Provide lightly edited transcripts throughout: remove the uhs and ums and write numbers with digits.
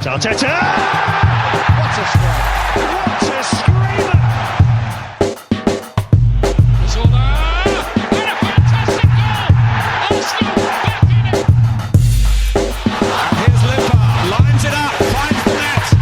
Arteta! What a strike! What a screamer! Zola! And a fantastic goal! Arsenal back in it! And here's Liverpool, lines it up, finds the net.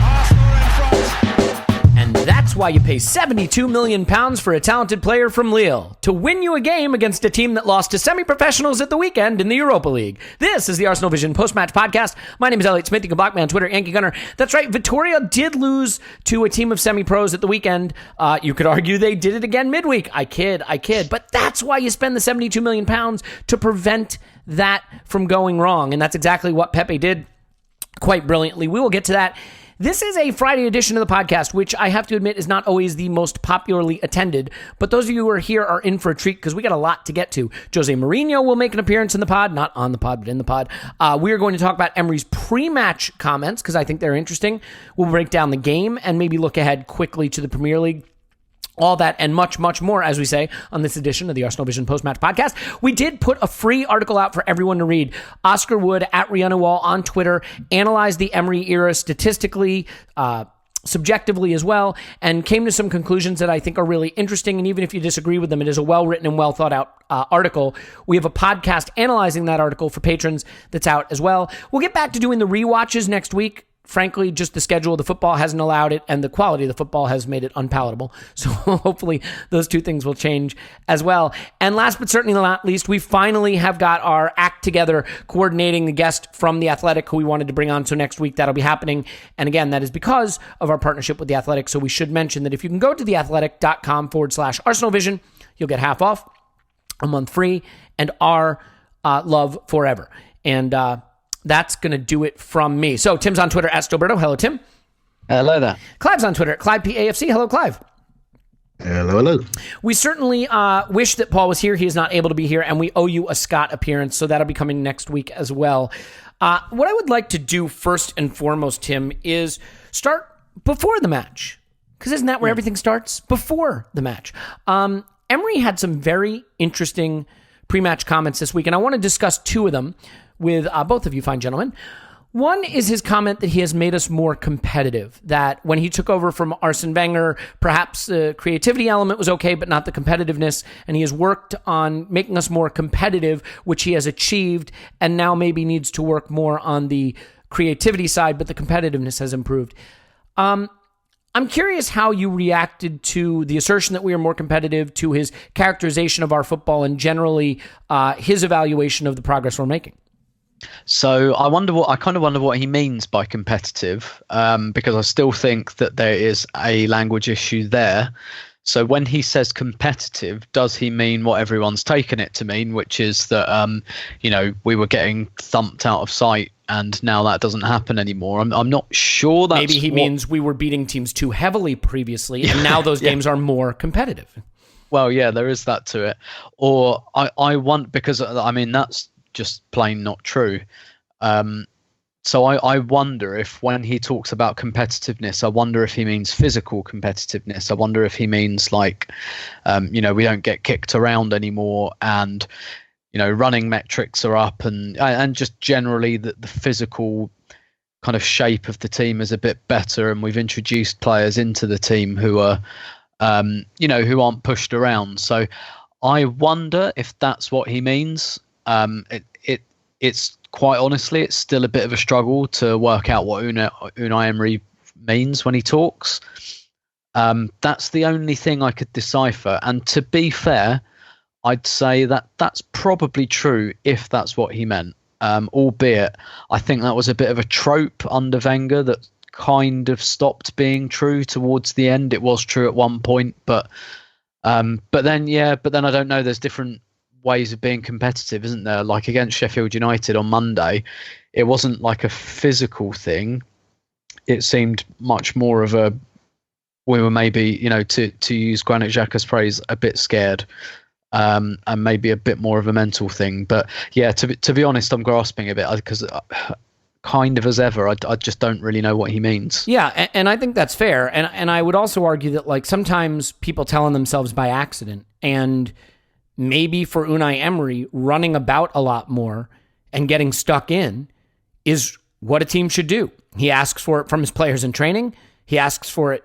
Arsenal are in front. And that's why you pay £72 million for a talented player from Lille to win you a game against a team that lost to semi-professionals at the weekend in the Europa League. This is the Arsenal Vision post-match podcast. My name is Elliot Smith. You can block me on Twitter, Yankee Gunner. That's right, Vitoria did lose to a team of semi-pros at the weekend. You could argue they did it again midweek. I kid. But that's why you spend the £72 million to prevent that from going wrong. And that's exactly what Pepe did quite brilliantly. We will get to that. This is a Friday edition of the podcast, which I have to admit is not always the most popularly attended, but those of you who are here are in for a treat because we got a lot to get to. Jose Mourinho will make an appearance in the pod, not on the pod, but in the pod. We are going to talk about Emery's pre-match comments because I think they're interesting. We'll break down the game and maybe look ahead quickly to the Premier League. All that and much, much more, as we say, on this edition of the Arsenal Vision Post-Match Podcast. We did put a free article out for everyone to read. Oscar Wood at Rihanna on Twitter analyzed the Emery era statistically, subjectively as well, and came to some conclusions that I think are really interesting. And even if you disagree with them, it is a well-written and well-thought-out article. We have a podcast analyzing that article for patrons that's out as well. We'll get back to doing the rewatches next week. Frankly, just the schedule of the football hasn't allowed it, and the quality of the football has made it unpalatable. So hopefully those two things will change as well. And last but certainly not least, we finally have got our act together coordinating the guest from The Athletic who we wanted to bring on. So next week that'll be happening. And again, that is because of our partnership with The Athletic. So we should mention that if you can go to theathletic.com/ArsenalVision, you'll get half off, a month free, and our love forever. And that's going to do it from me. So Tim's on Twitter at Stoberto. Hello, Tim. Hello there. Clive's on Twitter at ClivePAFC. Hello, Clive. Hello. We certainly wish that Paul was here. He is not able to be here, and we owe you a Scott appearance, so that'll be coming next week as well. What I would like to do first and foremost, Tim, is start before the match, because isn't that where everything starts? Before the match. Emery had some very interesting pre-match comments this week, and I want to discuss two of them with both of you fine gentlemen. One is his comment that he has made us more competitive, that when he took over from Arsene Wenger, perhaps the creativity element was okay, but not the competitiveness, and he has worked on making us more competitive, which he has achieved, and now maybe needs to work more on the creativity side, but the competitiveness has improved. I'm curious how you reacted to the assertion that we are more competitive, to his characterization of our football, and generally his evaluation of the progress we're making. So I kind of wonder what he means by competitive, because I still think that there is a language issue there. So when he says competitive, does he mean what everyone's taken it to mean, which is that we were getting thumped out of sight and now that doesn't happen anymore? I'm not sure. Maybe he means we were beating teams too heavily previously, and now those games are more competitive. Well, yeah, there is that to it. Or I want, because I mean that's just plain not true. So I wonder if when he talks about competitiveness, I wonder if he means physical competitiveness. I wonder if he means like, we don't get kicked around anymore, and running metrics are up, and just generally the physical kind of shape of the team is a bit better, and we've introduced players into the team who are, who aren't pushed around. So I wonder if that's what he means. It's quite honestly, it's still a bit of a struggle to work out what Unai Emery means when he talks. That's the only thing I could decipher. And to be fair, I'd say that that's probably true if that's what he meant. Albeit, I think that was a bit of a trope under Wenger that kind of stopped being true towards the end. It was true at one point, but then I don't know. There's different ways of being competitive, isn't there? Like against Sheffield United on Monday, it wasn't like a physical thing. It seemed much more of we were maybe, to use Granit Xhaka's phrase, a bit scared, and maybe a bit more of a mental thing. But yeah, to be honest, I'm grasping a bit because kind of as ever, I just don't really know what he means. Yeah, and I think that's fair. And I would also argue that like sometimes people tell on themselves by accident, and maybe for Unai Emery, running about a lot more and getting stuck in is what a team should do. He asks for it from his players in training. He asks for it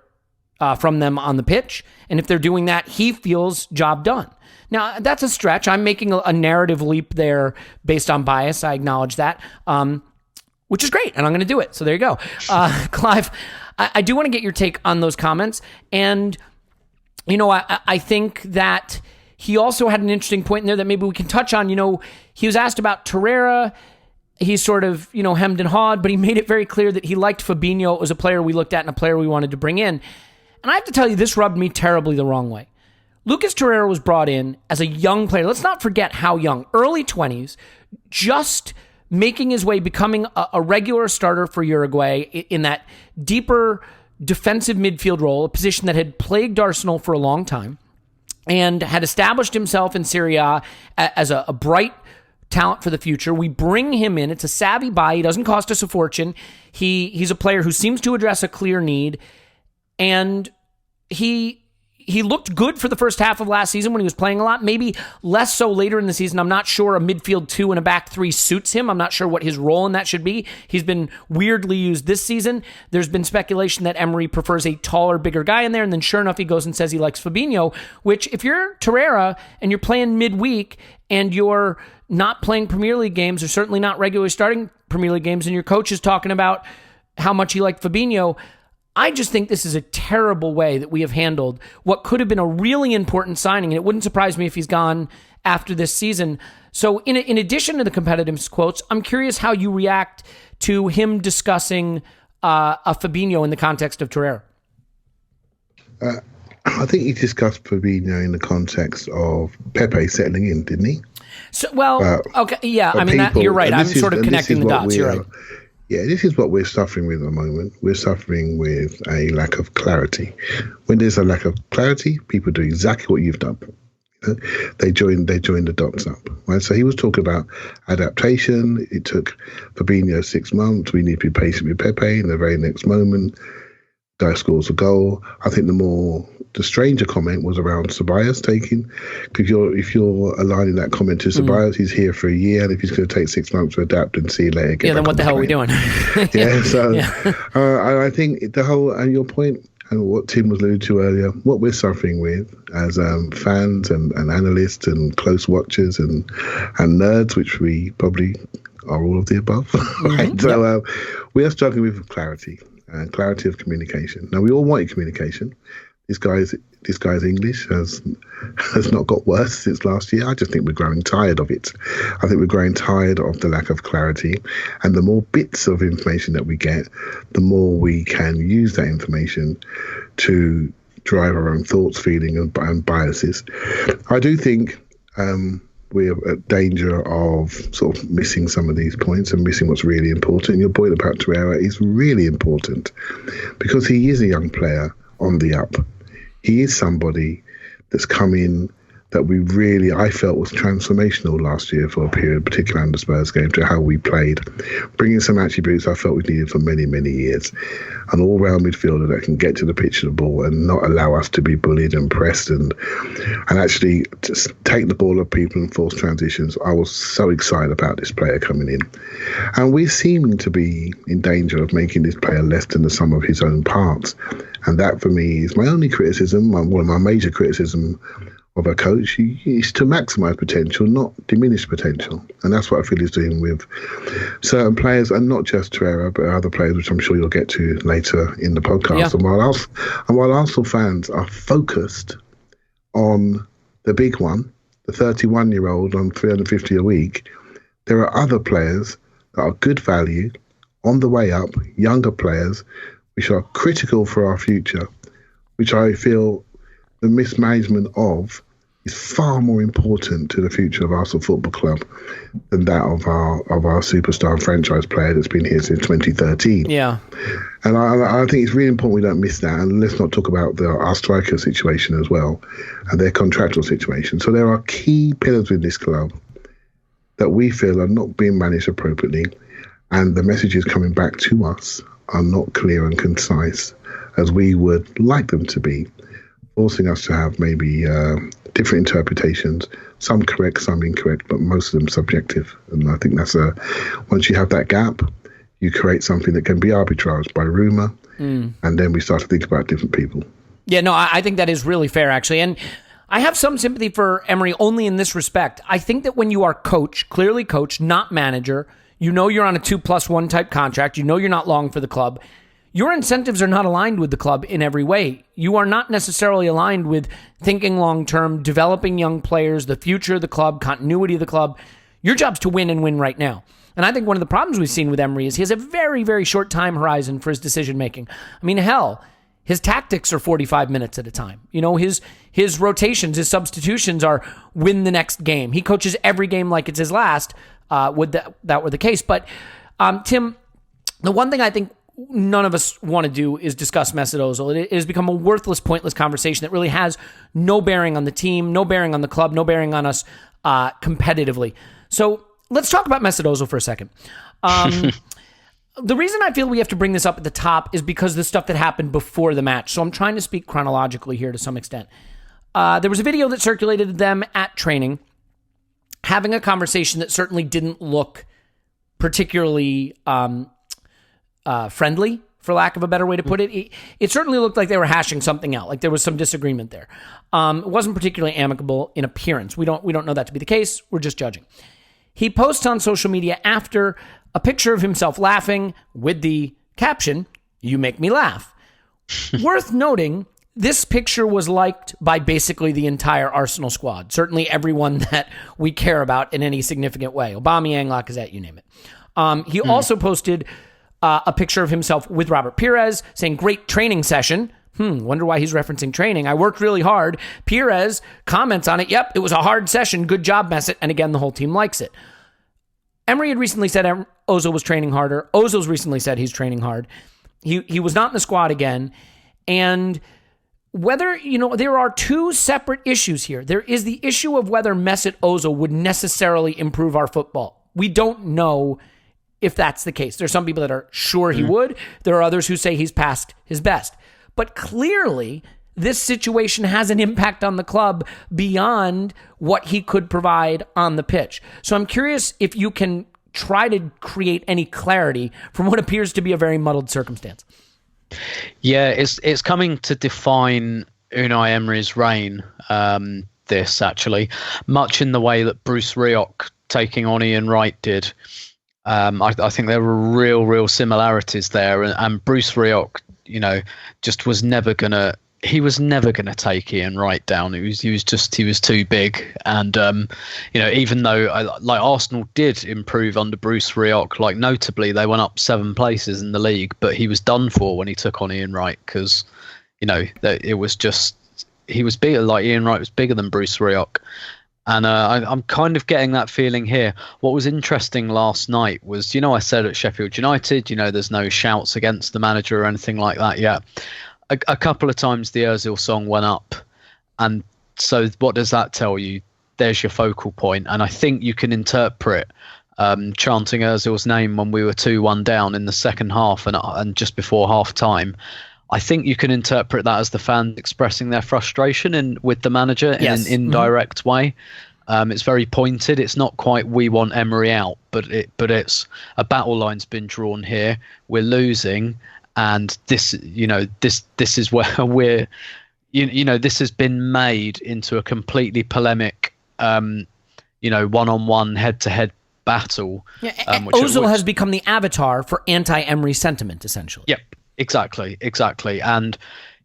from them on the pitch. And if they're doing that, he feels job done. Now, that's a stretch. I'm making a narrative leap there based on bias. I acknowledge that, which is great, and I'm going to do it. So there you go. Clive, I do want to get your take on those comments. And, I think that he also had an interesting point in there that maybe we can touch on. He was asked about Torreira. He's sort of, hemmed and hawed, but he made it very clear that he liked Fabinho. It was a player we looked at and a player we wanted to bring in. And I have to tell you, this rubbed me terribly the wrong way. Lucas Torreira was brought in as a young player. Let's not forget how young, early 20s, just making his way, becoming a regular starter for Uruguay in that deeper defensive midfield role, a position that had plagued Arsenal for a long time, and had established himself in Serie A as a bright talent for the future. We bring him in. It's a savvy buy. He doesn't cost us a fortune. He's a player who seems to address a clear need, and he looked good for the first half of last season when he was playing a lot, maybe less so later in the season. I'm not sure a midfield 2 and a back 3 suits him. I'm not sure what his role in that should be. He's been weirdly used this season. There's been speculation that Emery prefers a taller, bigger guy in there, and then sure enough, he goes and says he likes Fabinho, which if you're Torreira and you're playing midweek and you're not playing Premier League games or certainly not regularly starting Premier League games and your coach is talking about how much he liked Fabinho, I just think this is a terrible way that we have handled what could have been a really important signing, and it wouldn't surprise me if he's gone after this season. So in addition to the competitiveness quotes, I'm curious how you react to him discussing a Fabinho in the context of Torreira. I think he discussed Fabinho in the context of Pepe settling in, didn't he? So, okay, yeah, I mean, you're right. I'm sort of connecting the dots. You're right. Yeah, this is what we're suffering with at the moment. We're suffering with a lack of clarity. When there's a lack of clarity, people do exactly what you've done. They join the dots up. Right? So he was talking about adaptation. It took Fabinho 6 months. We need to be patient with Pepe. In the very next moment, guy scores a goal. I think the stranger comment was around Ceballos taking, because if you're aligning that comment to Ceballos, he's here for a year, and if he's going to take 6 months to adapt and see later. Yeah, then what the hell are we doing? I think the whole, and your point, and what Tim was alluding to earlier, what we're suffering with as fans and analysts and close watchers and nerds, which we probably are all of the above. Right? So we are struggling with clarity and clarity of communication. Now, we all want communication. This guy's English has not got worse since last year. I just think we're growing tired of it. I think we're growing tired of the lack of clarity. And the more bits of information that we get, the more we can use that information to drive our own thoughts, feelings, and biases. I do think we're at danger of sort of missing some of these points and missing what's really important. Your point about Torreira is really important because he is a young player on the up. He is somebody that's come in that I felt was transformational last year for a period, particularly in the Spurs game, to how we played, bringing some attributes I felt we needed for many, many years. An all-round midfielder that can get to the pitch of the ball and not allow us to be bullied and pressed and actually just take the ball of people and force transitions. I was so excited about this player coming in. And we're seeming to be in danger of making this player less than the sum of his own parts. And that, for me, is my only criticism, one of my major criticism of a coach is to maximise potential, not diminish potential. And that's what I feel he's doing with certain players, and not just Torreira, but other players, which I'm sure you'll get to later in the podcast. Yeah. And while Arsenal fans are focused on the big one, the 31-year-old on 350 a week, there are other players that are good value, on the way up, younger players, which are critical for our future, which I feel the mismanagement of is far more important to the future of Arsenal Football Club than that of our superstar franchise player that's been here since 2013. Yeah. And I think it's really important we don't miss that. And let's not talk about our striker situation as well and their contractual situation. So there are key pillars in this club that we feel are not being managed appropriately, and the messages coming back to us are not clear and concise as we would like them to be, forcing us to have maybe different interpretations, some correct, some incorrect, but most of them subjective. And I think that's once you have that gap, you create something that can be arbitraged by rumor, and then we start to think about different people. Yeah, no, I think that is really fair, actually. And I have some sympathy for Emery only in this respect. I think that when you are coach, clearly coach, not manager, you know you're on a 2+1 type contract, you know you're not long for the club, your incentives are not aligned with the club in every way. You are not necessarily aligned with thinking long-term, developing young players, the future of the club, continuity of the club. Your job's to win and win right now. And I think one of the problems we've seen with Emery is he has a very, very short time horizon for his decision-making. I mean, hell, his tactics are 45 minutes at a time. You know, his rotations, his substitutions are win the next game. He coaches every game like it's his last, would that were the case. But, Tim, the one thing I think none of us want to do is discuss Mesut Özil. It has become a worthless, pointless conversation that really has no bearing on the team, no bearing on the club, no bearing on us competitively. So let's talk about Mesut Özil for a second. The reason I feel we have to bring this up at the top is because the stuff that happened before the match. So I'm trying to speak chronologically here to some extent. There was a video that circulated of them at training having a conversation that certainly didn't look particularly friendly, for lack of a better way to put it. It certainly looked like they were hashing something out, like there was some disagreement there. It wasn't particularly amicable in appearance. We don't know that to be the case. We're just judging. He posts on social media after a picture of himself laughing with the caption, "You make me laugh." Worth noting, this picture was liked by basically the entire Arsenal squad, certainly everyone that we care about in any significant way. Aubameyang, Lacazette, you name it. He also posted a picture of himself with Robert Pires saying, "Great training session." Wonder why he's referencing training. "I worked really hard." Pires comments on it. "Yep, it was a hard session. Good job, Mesut." And again, the whole team likes it. Emery had recently said Ozil was training harder. Ozil's recently said he's training hard. He was not in the squad again. And whether, there are two separate issues here. There is the issue of whether Mesut Ozil would necessarily improve our football. We don't know if that's the case. There's some people that are sure he would. There are others who say he's past his best. But clearly, this situation has an impact on the club beyond what he could provide on the pitch. So I'm curious if you can try to create any clarity from what appears to be a very muddled circumstance. Yeah, it's coming to define Unai Emery's reign, this actually, much in the way that Bruce Rioch taking on Ian Wright did. I think there were real similarities there, and Bruce Rioch, just was never gonna take Ian Wright down. He was too big, and even though Arsenal did improve under Bruce Rioch, like notably they went up 7 places in the league, but he was done for when he took on Ian Wright because it was just he was bigger. Like Ian Wright was bigger than Bruce Rioch. And I'm kind of getting that feeling here. What was interesting last night was, I said at Sheffield United, there's no shouts against the manager or anything like that yet. A couple of times the Özil song went up. And so what does that tell you? There's your focal point. And I think you can interpret chanting Özil's name when we were 2-1 down in the second half and just before half time. I think you can interpret that as the fans expressing their frustration with the manager in an indirect way. It's very pointed. It's not quite "we want Emery out," but it's a battle line's been drawn here. We're losing, and this is where we're. This has been made into a completely polemic, one-on-one, head-to-head battle. Yeah, Ozil has become the avatar for anti-Emery sentiment, essentially. Yep. Exactly. And,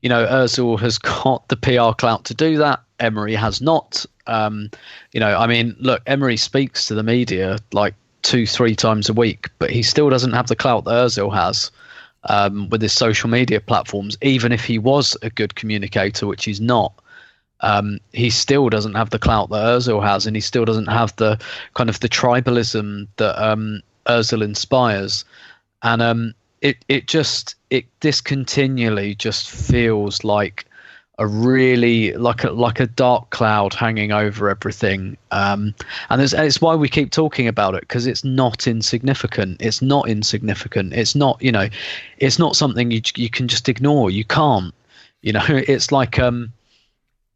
Özil has got the PR clout to do that. Emery has not. Look, Emery speaks to the media like 2-3 times a week, but he still doesn't have the clout that Özil has with his social media platforms. Even if he was a good communicator, which he's not, he still doesn't have the clout that Özil has, and he still doesn't have the kind of the tribalism that Özil inspires. And this continually just feels like a really like a dark cloud hanging over everything, and it's why we keep talking about it, because it's not insignificant. It's not it's not something you can just ignore. You can't. It's like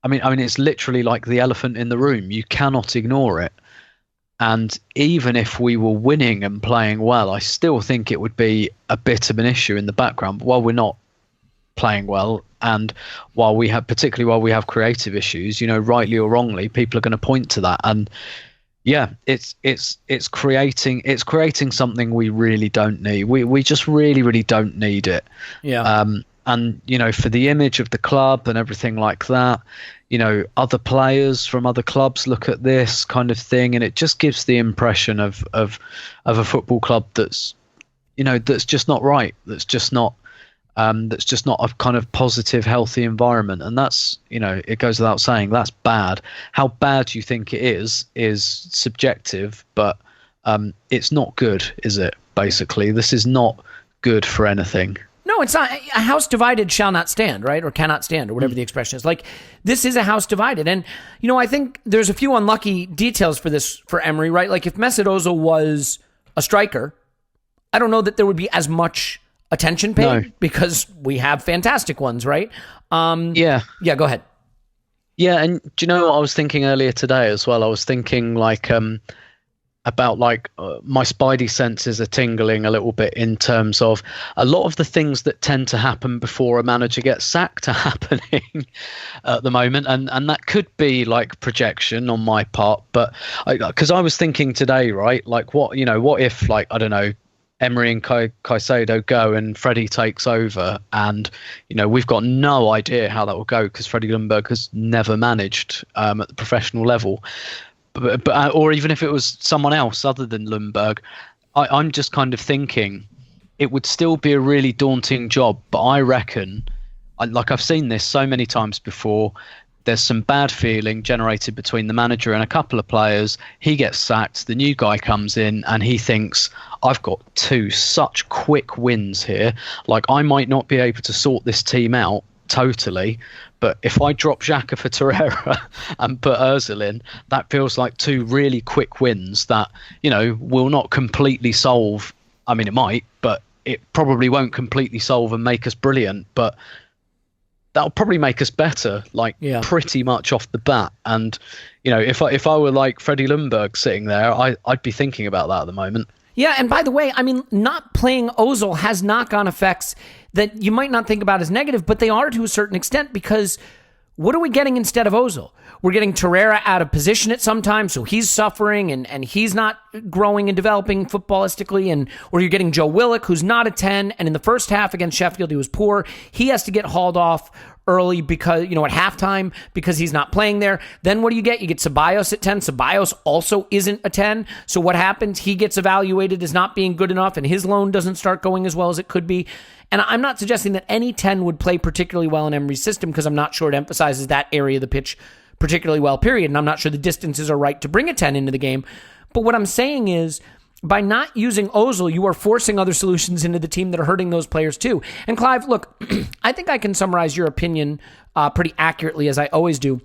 it's literally like the elephant in the room. You cannot ignore it. And even if we were winning and playing well, I still think it would be a bit of an issue in the background. But while we're not playing well, and particularly while we have creative issues, rightly or wrongly, people are going to point to that. And yeah, it's creating something we really don't need. We just really, really don't need it. Yeah. And for the image of the club and everything like that, other players from other clubs look at this kind of thing, and it just gives the impression of a football club that's just not right. That's just not a kind of positive, healthy environment. And that's, it goes without saying, that's bad. How bad you think it is subjective, but it's not good, is it? Basically, this is not good for anything. No, it's not. A house divided shall not stand, right? Or cannot stand, or whatever the expression is. Like, this is a house divided. And, I think there's a few unlucky details for Emery, right? Like, if Mesut Özil was a striker, I don't know that there would be as much attention paid, because we have fantastic ones, right? Yeah, go ahead. Yeah, and do you know what I was thinking earlier today as well? I was thinking about my spidey senses are tingling a little bit in terms of a lot of the things that tend to happen before a manager gets sacked are happening at the moment, and that could be like projection on my part, but because I was thinking today, right, like what if, like, I don't know, Emery and Caicedo go and Freddie takes over, and we've got no idea how that will go because Freddie Ljungberg has never managed at the professional level. But or even if it was someone else other than Ljungberg, I'm just kind of thinking it would still be a really daunting job. But I reckon, I've seen this so many times before, there's some bad feeling generated between the manager and a couple of players. He gets sacked, the new guy comes in, and he thinks, I've got two such quick wins here. Like, I might not be able to sort this team out totally, but if I drop Xhaka for Torreira and put Özil in, that feels like two really quick wins that, will not completely solve. I mean, it might, but it probably won't completely solve and make us brilliant, but that'll probably make us better, pretty much off the bat. And, if I were like Freddie Ljungberg sitting there, I'd be thinking about that at the moment. Yeah, and by the way, I mean, not playing Özil has knock-on effects that you might not think about as negative, but they are to a certain extent, because what are we getting instead of Özil? We're getting Torreira out of position at some time, so he's suffering and he's not growing and developing footballistically, or you're getting Joe Willock, who's not a 10, and in the first half against Sheffield, he was poor. He has to get hauled off early because, at halftime, because he's not playing there. Then what do you get? You get Ceballos at 10. Ceballos also isn't a 10. So what happens? He gets evaluated as not being good enough, and his loan doesn't start going as well as it could be. And I'm not suggesting that any 10 would play particularly well in Emery's system, because I'm not sure it emphasizes that area of the pitch particularly well, period. And I'm not sure the distances are right to bring a 10 into the game. But what I'm saying is, by not using Özil, you are forcing other solutions into the team that are hurting those players too. And Clive, look, I think I can summarize your opinion pretty accurately, as I always do,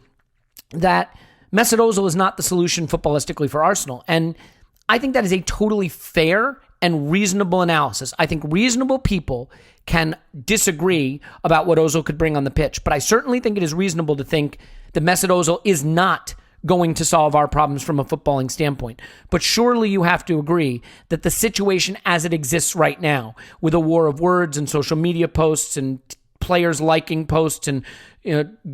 that Mesut Özil is not the solution footballistically for Arsenal. And I think that is a totally fair and reasonable analysis. I think reasonable people can disagree about what Özil could bring on the pitch, but I certainly think it is reasonable to think that Mesut Özil is not going to solve our problems from a footballing standpoint. But surely you have to agree that the situation as it exists right now, with a war of words and social media posts and players liking posts and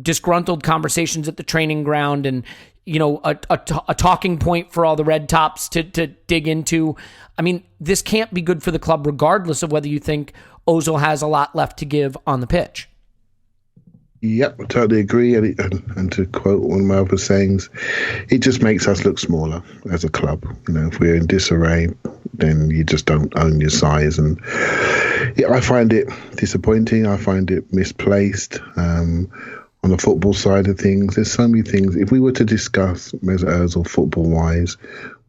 disgruntled conversations at the training ground and a talking point for all the red tops to dig into. I mean, this can't be good for the club regardless of whether you think Özil has a lot left to give on the pitch. Yep, I totally agree. And to quote one of my other sayings, it just makes us look smaller as a club. If we're in disarray, then you just don't own your size. And I find it disappointing. I find it misplaced. On the football side of things, there's so many things. If we were to discuss Mesut Özil football-wise,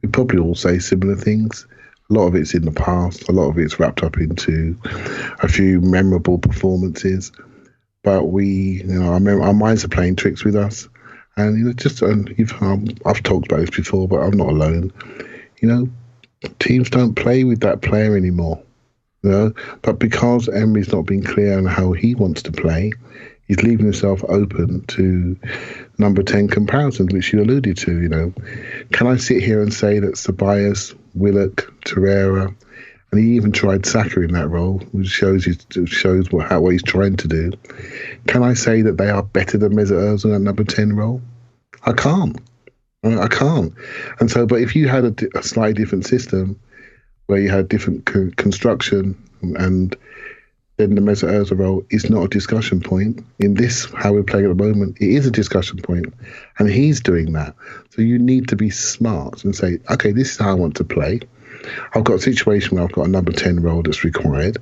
we'd probably all say similar things. A lot of it's in the past. A lot of it's wrapped up into a few memorable performances. But our minds are playing tricks with us, and I've talked about this before, but I'm not alone. Teams don't play with that player anymore. But because Emery's not been clear on how he wants to play, he's leaving himself open to number 10 comparisons, which you alluded to. Can I sit here and say that Ceballos, Willock, Torreira, and he even tried Saka in that role, which shows what he's trying to do. Can I say that they are better than Mesut Özil in that number 10 role? I can't. I can't. And so, but if you had a slightly different system where you had different construction, and then the Mesut Özil role is not a discussion point. In this, how we're playing at the moment, it is a discussion point, and he's doing that. So you need to be smart and say, okay, this is how I want to play. I've got a situation where I've got a number 10 role that's required,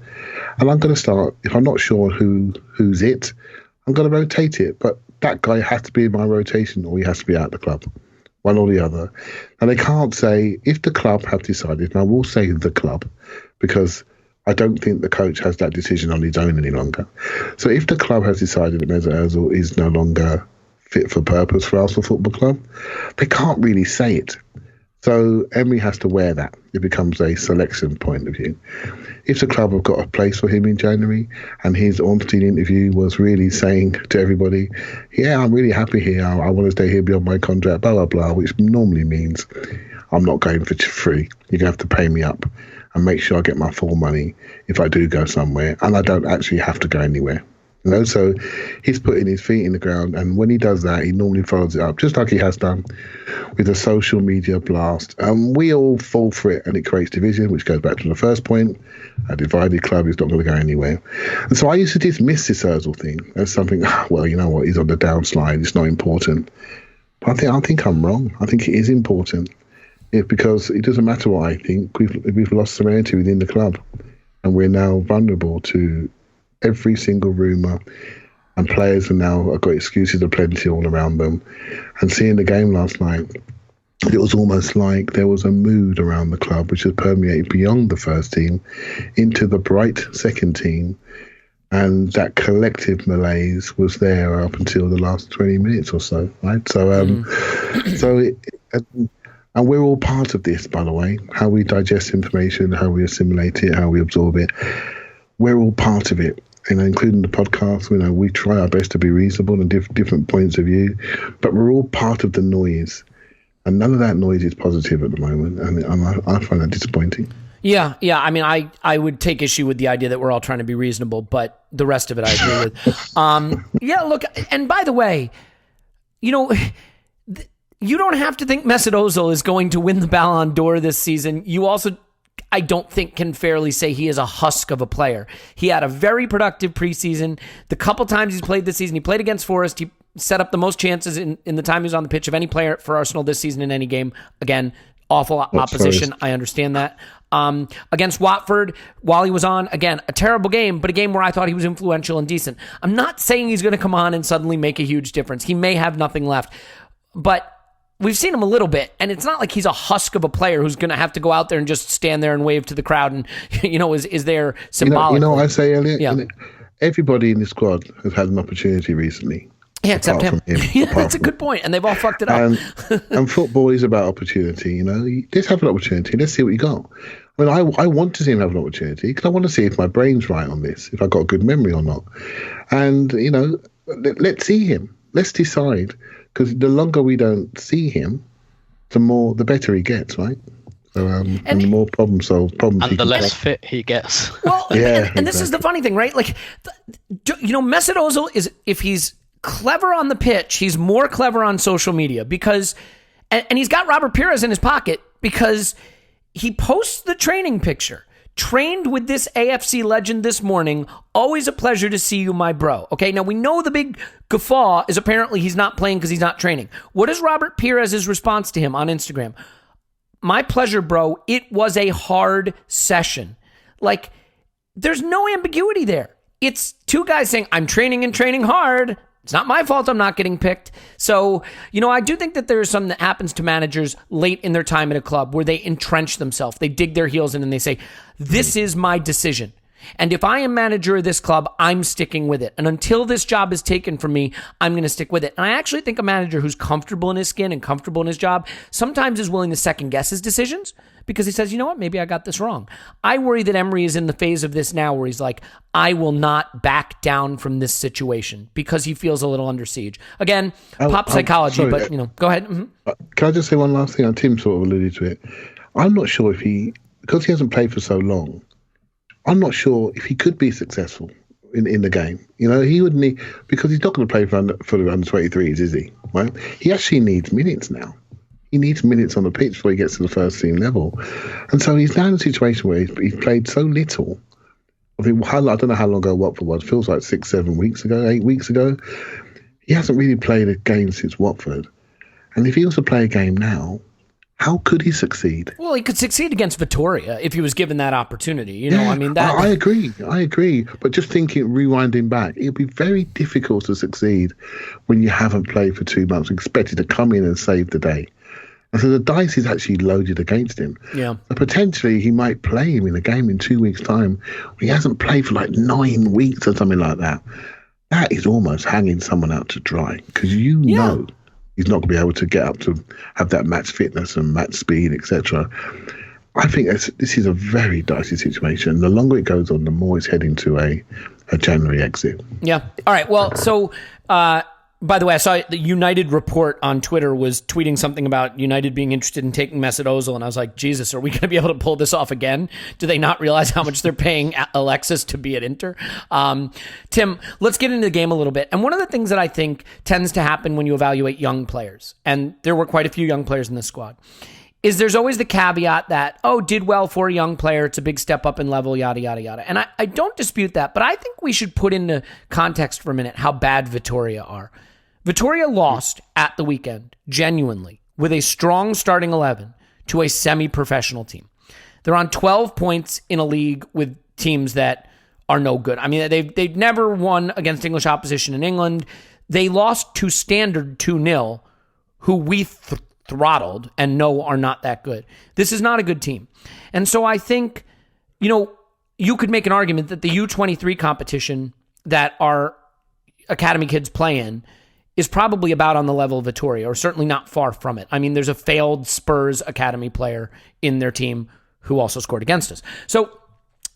and I'm going to start, if I'm not sure who's it, I'm going to rotate it. But that guy has to be in my rotation, or he has to be out of the club, one or the other. And they can't say, if the club have decided, and I will say the club, because I don't think the coach has that decision on his own any longer. So if the club has decided that Mesut Özil is no longer fit for purpose for Arsenal Football Club, they can't really say it. So Emery has to wear that. It becomes a selection point of view. If the club have got a place for him in January, and his Ornstein interview was really saying to everybody, yeah, I'm really happy here, I want to stay here beyond my contract, blah, blah, blah, which normally means I'm not going for free. You're going to have to pay me up and make sure I get my full money if I do go somewhere, and I don't actually have to go anywhere. So he's putting his feet in the ground, and when he does that, he normally follows it up, just like he has done with a social media blast. We all fall for it, and it creates division, which goes back to the first point. A divided club is not going to go anywhere. And so I used to dismiss this Özil thing as something, well, you know what, he's on the downslide, it's not important. But I think I'm wrong. I think it is important. Because it doesn't matter what I think, we've lost serenity within the club, and we're now vulnerable to every single rumour, and players have got excuses aplenty all around them. And seeing the game last night, it was almost like there was a mood around the club which has permeated beyond the first team into the bright second team, and that collective malaise was there up until the last 20 minutes or so, right? And we're all part of this, by the way, how we digest information, how we assimilate it, how we absorb it. We're all part of it, including the podcast. We try our best to be reasonable and different points of view, but we're all part of the noise. And none of that noise is positive at the moment, and I find that disappointing. Yeah. I mean, I would take issue with the idea that we're all trying to be reasonable, but the rest of it I agree with. Yeah, look, and by the way, you don't have to think Mesut Özil is going to win the Ballon d'Or this season. You also, I don't think, can fairly say he is a husk of a player. He had a very productive preseason. The couple times he's played this season, he played against Forest. He set up the most chances in the time he was on the pitch of any player for Arsenal this season in any game. Again, awful opposition. Forest. I understand that. Against Watford, while he was on, again, a terrible game, but a game where I thought he was influential and decent. I'm not saying he's going to come on and suddenly make a huge difference. He may have nothing left, but we've seen him a little bit, and it's not like he's a husk of a player who's going to have to go out there and just stand there and wave to the crowd and, is there symbolic. I say, Elliot, everybody in the squad has had an opportunity recently. Yeah, except him. That's a good point, and they've all fucked it up. And football is about opportunity, Let's have an opportunity. Let's see what you got. I mean, I want to see him have an opportunity because I want to see if my brain's right on this, if I've got a good memory or not. And, let's see him. Let's decide. Because the longer we don't see him, the better he gets, right? So, and the more problems and the less fit he gets. Well, yeah, and this is the funny thing, right? Like, Mesut Özil is, if he's clever on the pitch, he's more clever on social media because, and he's got Robert Pires in his pocket because he posts the training picture. Trained with this AFC legend this morning. Always a pleasure to see you, my bro. Okay, now we know the big guffaw is apparently he's not playing because he's not training. What is Robert Pires' response to him on Instagram? My pleasure, bro. It was a hard session. Like, there's no ambiguity there. It's two guys saying, I'm training and training hard. It's not my fault I'm not getting picked. So, I do think that there's something that happens to managers late in their time at a club where they entrench themselves. They dig their heels in and they say, this is my decision. And if I am manager of this club, I'm sticking with it. And until this job is taken from me, I'm going to stick with it. And I actually think a manager who's comfortable in his skin and comfortable in his job sometimes is willing to second guess his decisions because he says, you know what, maybe I got this wrong. I worry that Emery is in the phase of this now where he's like, I will not back down from this situation because he feels a little under siege. Again, pop psychology, sorry, but go ahead. Mm-hmm. Can I just say one last thing? Tim sort of alluded to it. I'm not sure if because he hasn't played for so long, I'm not sure if he could be successful in the game. He would need, because he's not going to play for the under 23s, is he? Right? He actually needs minutes now. He needs minutes on the pitch before he gets to the first team level. And so he's now in a situation where he's played so little. I don't know how long ago Watford was. It feels like 6-7 weeks ago, 8 weeks ago. He hasn't really played a game since Watford. And if he was to play a game now, how could he succeed? Well, he could succeed against Vitoria if he was given that opportunity. I agree. But just rewinding back, it would be very difficult to succeed when you haven't played for 2 months, expected to come in and save the day. And so the dice is actually loaded against him. Yeah. So potentially he might play him in a game in 2 weeks' time when he hasn't played for like 9 weeks or something like that. That is almost hanging someone out to dry because know he's not going to be able to get up to have that match fitness and match speed, etc. I think this is a very dicey situation. The longer it goes on, the more it's heading to a January exit. Yeah. All right. Well, so by the way, I saw the United report on Twitter was tweeting something about United being interested in taking Mesut Özil, and I was like, Jesus, are we going to be able to pull this off again? Do they not realize how much they're paying Alexis to be at Inter? Tim, let's get into the game a little bit. And one of the things that I think tends to happen when you evaluate young players, and there were quite a few young players in this squad, is there's always the caveat that, did well for a young player, it's a big step up in level, yada, yada, yada. And I don't dispute that, but I think we should put into context for a minute how bad Vitoria are. Vitoria lost at the weekend, genuinely, with a strong starting 11 to a semi-professional team. They're on 12 points in a league with teams that are no good. I mean, they've never won against English opposition in England. They lost to Standard 2-0, who we throttled and know are not that good. This is not a good team. And so I think, you could make an argument that the U23 competition that our academy kids play in is probably about on the level of Vitoria, or certainly not far from it. I mean, there's a failed Spurs academy player in their team who also scored against us. So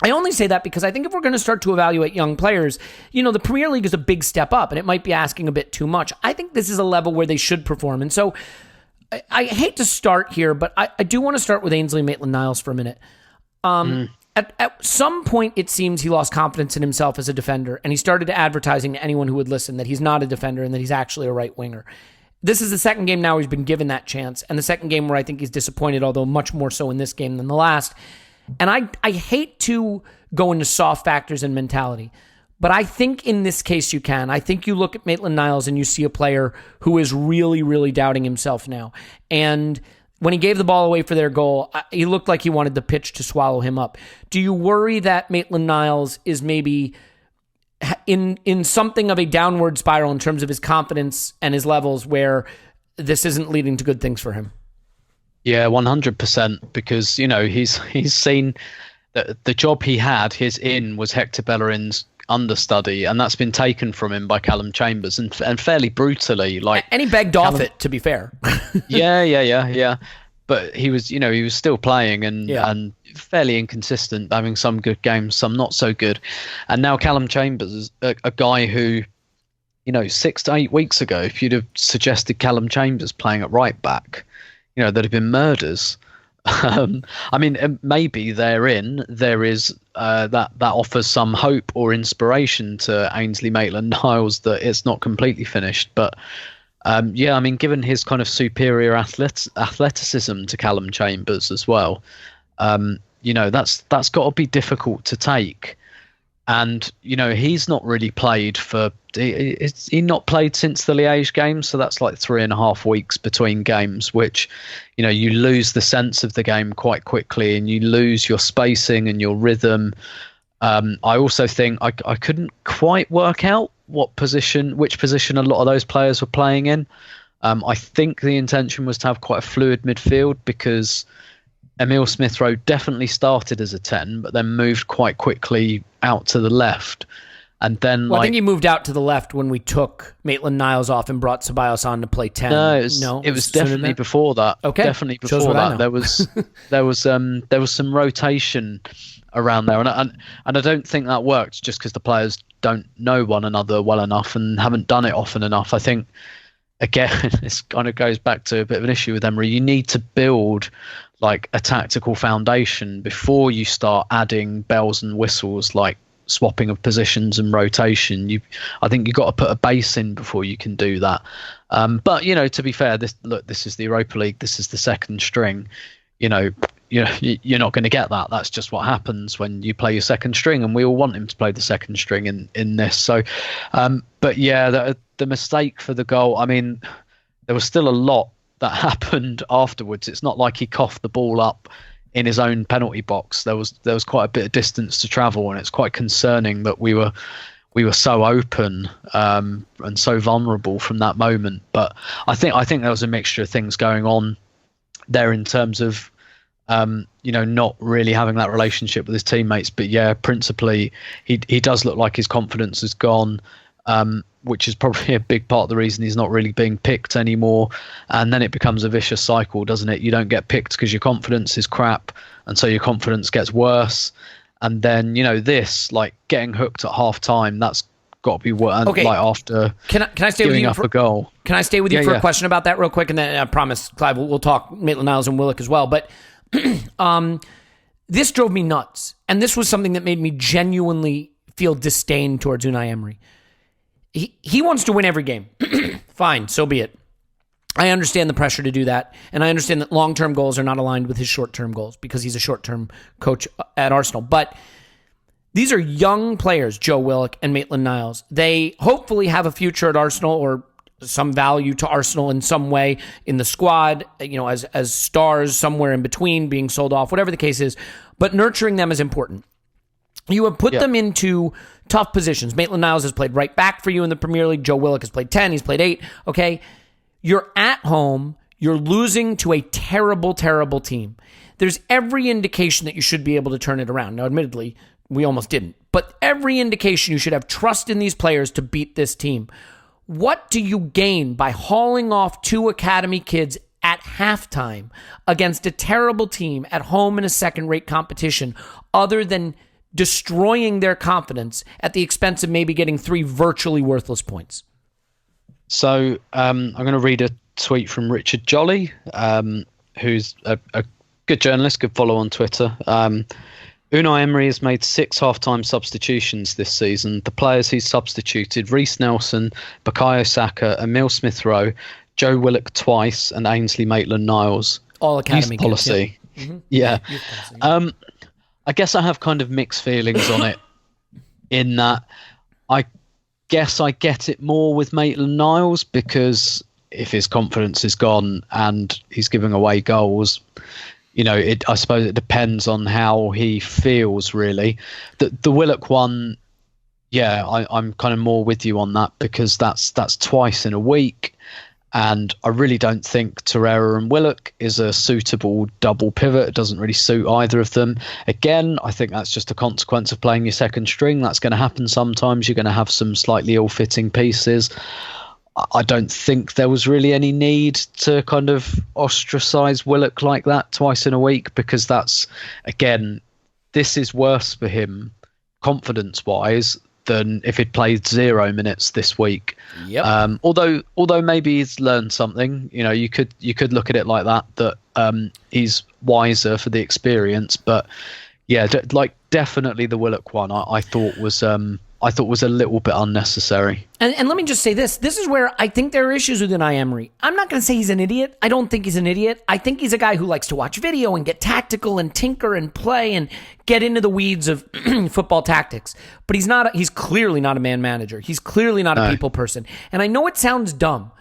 I only say that because I think if we're going to start to evaluate young players, the Premier League is a big step up, and it might be asking a bit too much. I think this is a level where they should perform. And so I hate to start here, but I do want to start with Ainsley Maitland-Niles for a minute. At some point, it seems he lost confidence in himself as a defender, and he started advertising to anyone who would listen that he's not a defender and that he's actually a right winger. This is the second game now he's been given that chance, and the second game where I think he's disappointed, although much more so in this game than the last. And I hate to go into soft factors and mentality, but I think in this case you can. I think you look at Maitland-Niles and you see a player who is really, really doubting himself now. And when he gave the ball away for their goal, he looked like he wanted the pitch to swallow him up. Do you worry that Maitland-Niles is maybe in something of a downward spiral in terms of his confidence and his levels where this isn't leading to good things for him? Yeah, 100%, because, he's seen that the job he had, his in, was Hector Bellerin's understudy, and that's been taken from him by Callum Chambers, and fairly brutally. And he begged off it, to be fair. Yeah. But he was still playing and fairly inconsistent, having some good games, some not so good. And now Callum Chambers is a guy who, 6 to 8 weeks ago, if you'd have suggested Callum Chambers playing at right back, there'd have been murders. I mean, maybe there is that offers some hope or inspiration to Ainsley Maitland-Niles that it's not completely finished. But given his kind of superior athleticism to Callum Chambers as well, that's got to be difficult to take. And he's not really played he's not played since the Liège game, so that's like 3.5 weeks between games, which you lose the sense of the game quite quickly, and you lose your spacing and your rhythm. I also think I couldn't quite work out which position a lot of those players were playing in. I think the intention was to have quite a fluid midfield, because Emile Smith-Rowe definitely started as a 10, but then moved quite quickly out to the left. And then, I think he moved out to the left when we took Maitland-Niles off and brought Ceballos on to play 10. No, it was definitely before that. Okay, definitely before that. There was some rotation around there, and I don't think that worked just because the players don't know one another well enough and haven't done it often enough. I think again, this kind of goes back to a bit of an issue with Emery. You need to build like a tactical foundation before you start adding bells and whistles like swapping of positions and rotation. I think you've got to put a base in before you can do that. But to be fair, this is the Europa League. This is the second string. You're not going to get that. That's just what happens when you play your second string, and we all want him to play the second string in this. So, but yeah, the mistake for the goal. I mean, there was still a lot that happened afterwards. It's not like he coughed the ball up in his own penalty box. There was quite a bit of distance to travel, and it's quite concerning that we were so open and so vulnerable from that moment. But I think there was a mixture of things going on there in terms of not really having that relationship with his teammates. But yeah, principally he does look like his confidence has gone, which is probably a big part of the reason he's not really being picked anymore. And then it becomes a vicious cycle, doesn't it? You don't get picked because your confidence is crap, and so your confidence gets worse. And then this, like getting hooked at half time, that's got to be what. Okay. Like after can I stay with you up a goal? Can I stay with you for a question about that real quick? And then I promise, Clive, we'll talk Maitland-Niles and Willock as well. But this drove me nuts, and this was something that made me genuinely feel disdain towards Unai Emery. He wants to win every game. Fine, so be it. I understand the pressure to do that, and I understand that long-term goals are not aligned with his short-term goals because he's a short-term coach at Arsenal. But these are young players, Joe Willock and Maitland-Niles. They hopefully have a future at Arsenal or some value to Arsenal in some way in the squad, as stars somewhere in between, being sold off, whatever the case is. But nurturing them is important. You have put them into tough positions. Maitland-Niles has played right back for you in the Premier League. Joe Willock has played 10. He's played 8. Okay. You're at home. You're losing to a terrible, terrible team. There's every indication that you should be able to turn it around. Now, admittedly, we almost didn't. But every indication you should have trust in these players to beat this team. What do you gain by hauling off 2 academy kids at halftime against a terrible team at home in a second-rate competition other than destroying their confidence at the expense of maybe getting 3 virtually worthless points? So I'm going to read a tweet from Richard Jolly, who's a good journalist, good follow on Twitter. Unai Emery has made 6 half-time substitutions this season. The players he's substituted: Reece Nelson, Bukayo Saka, Emile Smith-Rowe, Joe Willock twice, and Ainsley Maitland-Niles. All academy youth policy. Kids, yeah. Youth policy, I guess I have kind of mixed feelings on it in that I guess I get it more with Maitland-Niles because if his confidence is gone and he's giving away goals, I suppose it depends on how he feels, really. The Willock one, I'm kind of more with you on that because that's twice in a week. And I really don't think Torreira and Willock is a suitable double pivot. It doesn't really suit either of them. Again, I think that's just a consequence of playing your second string. That's going to happen sometimes. You're going to have some slightly ill-fitting pieces. I don't think there was really any need to kind of ostracise Willock like that twice in a week because that's, again, this is worse for him confidence-wise than if he'd played 0 minutes this week. Yep. Although maybe he's learned something, you could look at it like that he's wiser for the experience. But yeah, definitely the Willock one I thought was a little bit unnecessary. And let me just say this. This is where I think there are issues with Unai Emery. I'm not going to say he's an idiot. I don't think he's an idiot. I think he's a guy who likes to watch video and get tactical and tinker and play and get into the weeds of football tactics. But he's clearly not a man manager. He's clearly not a people person. And I know it sounds dumb,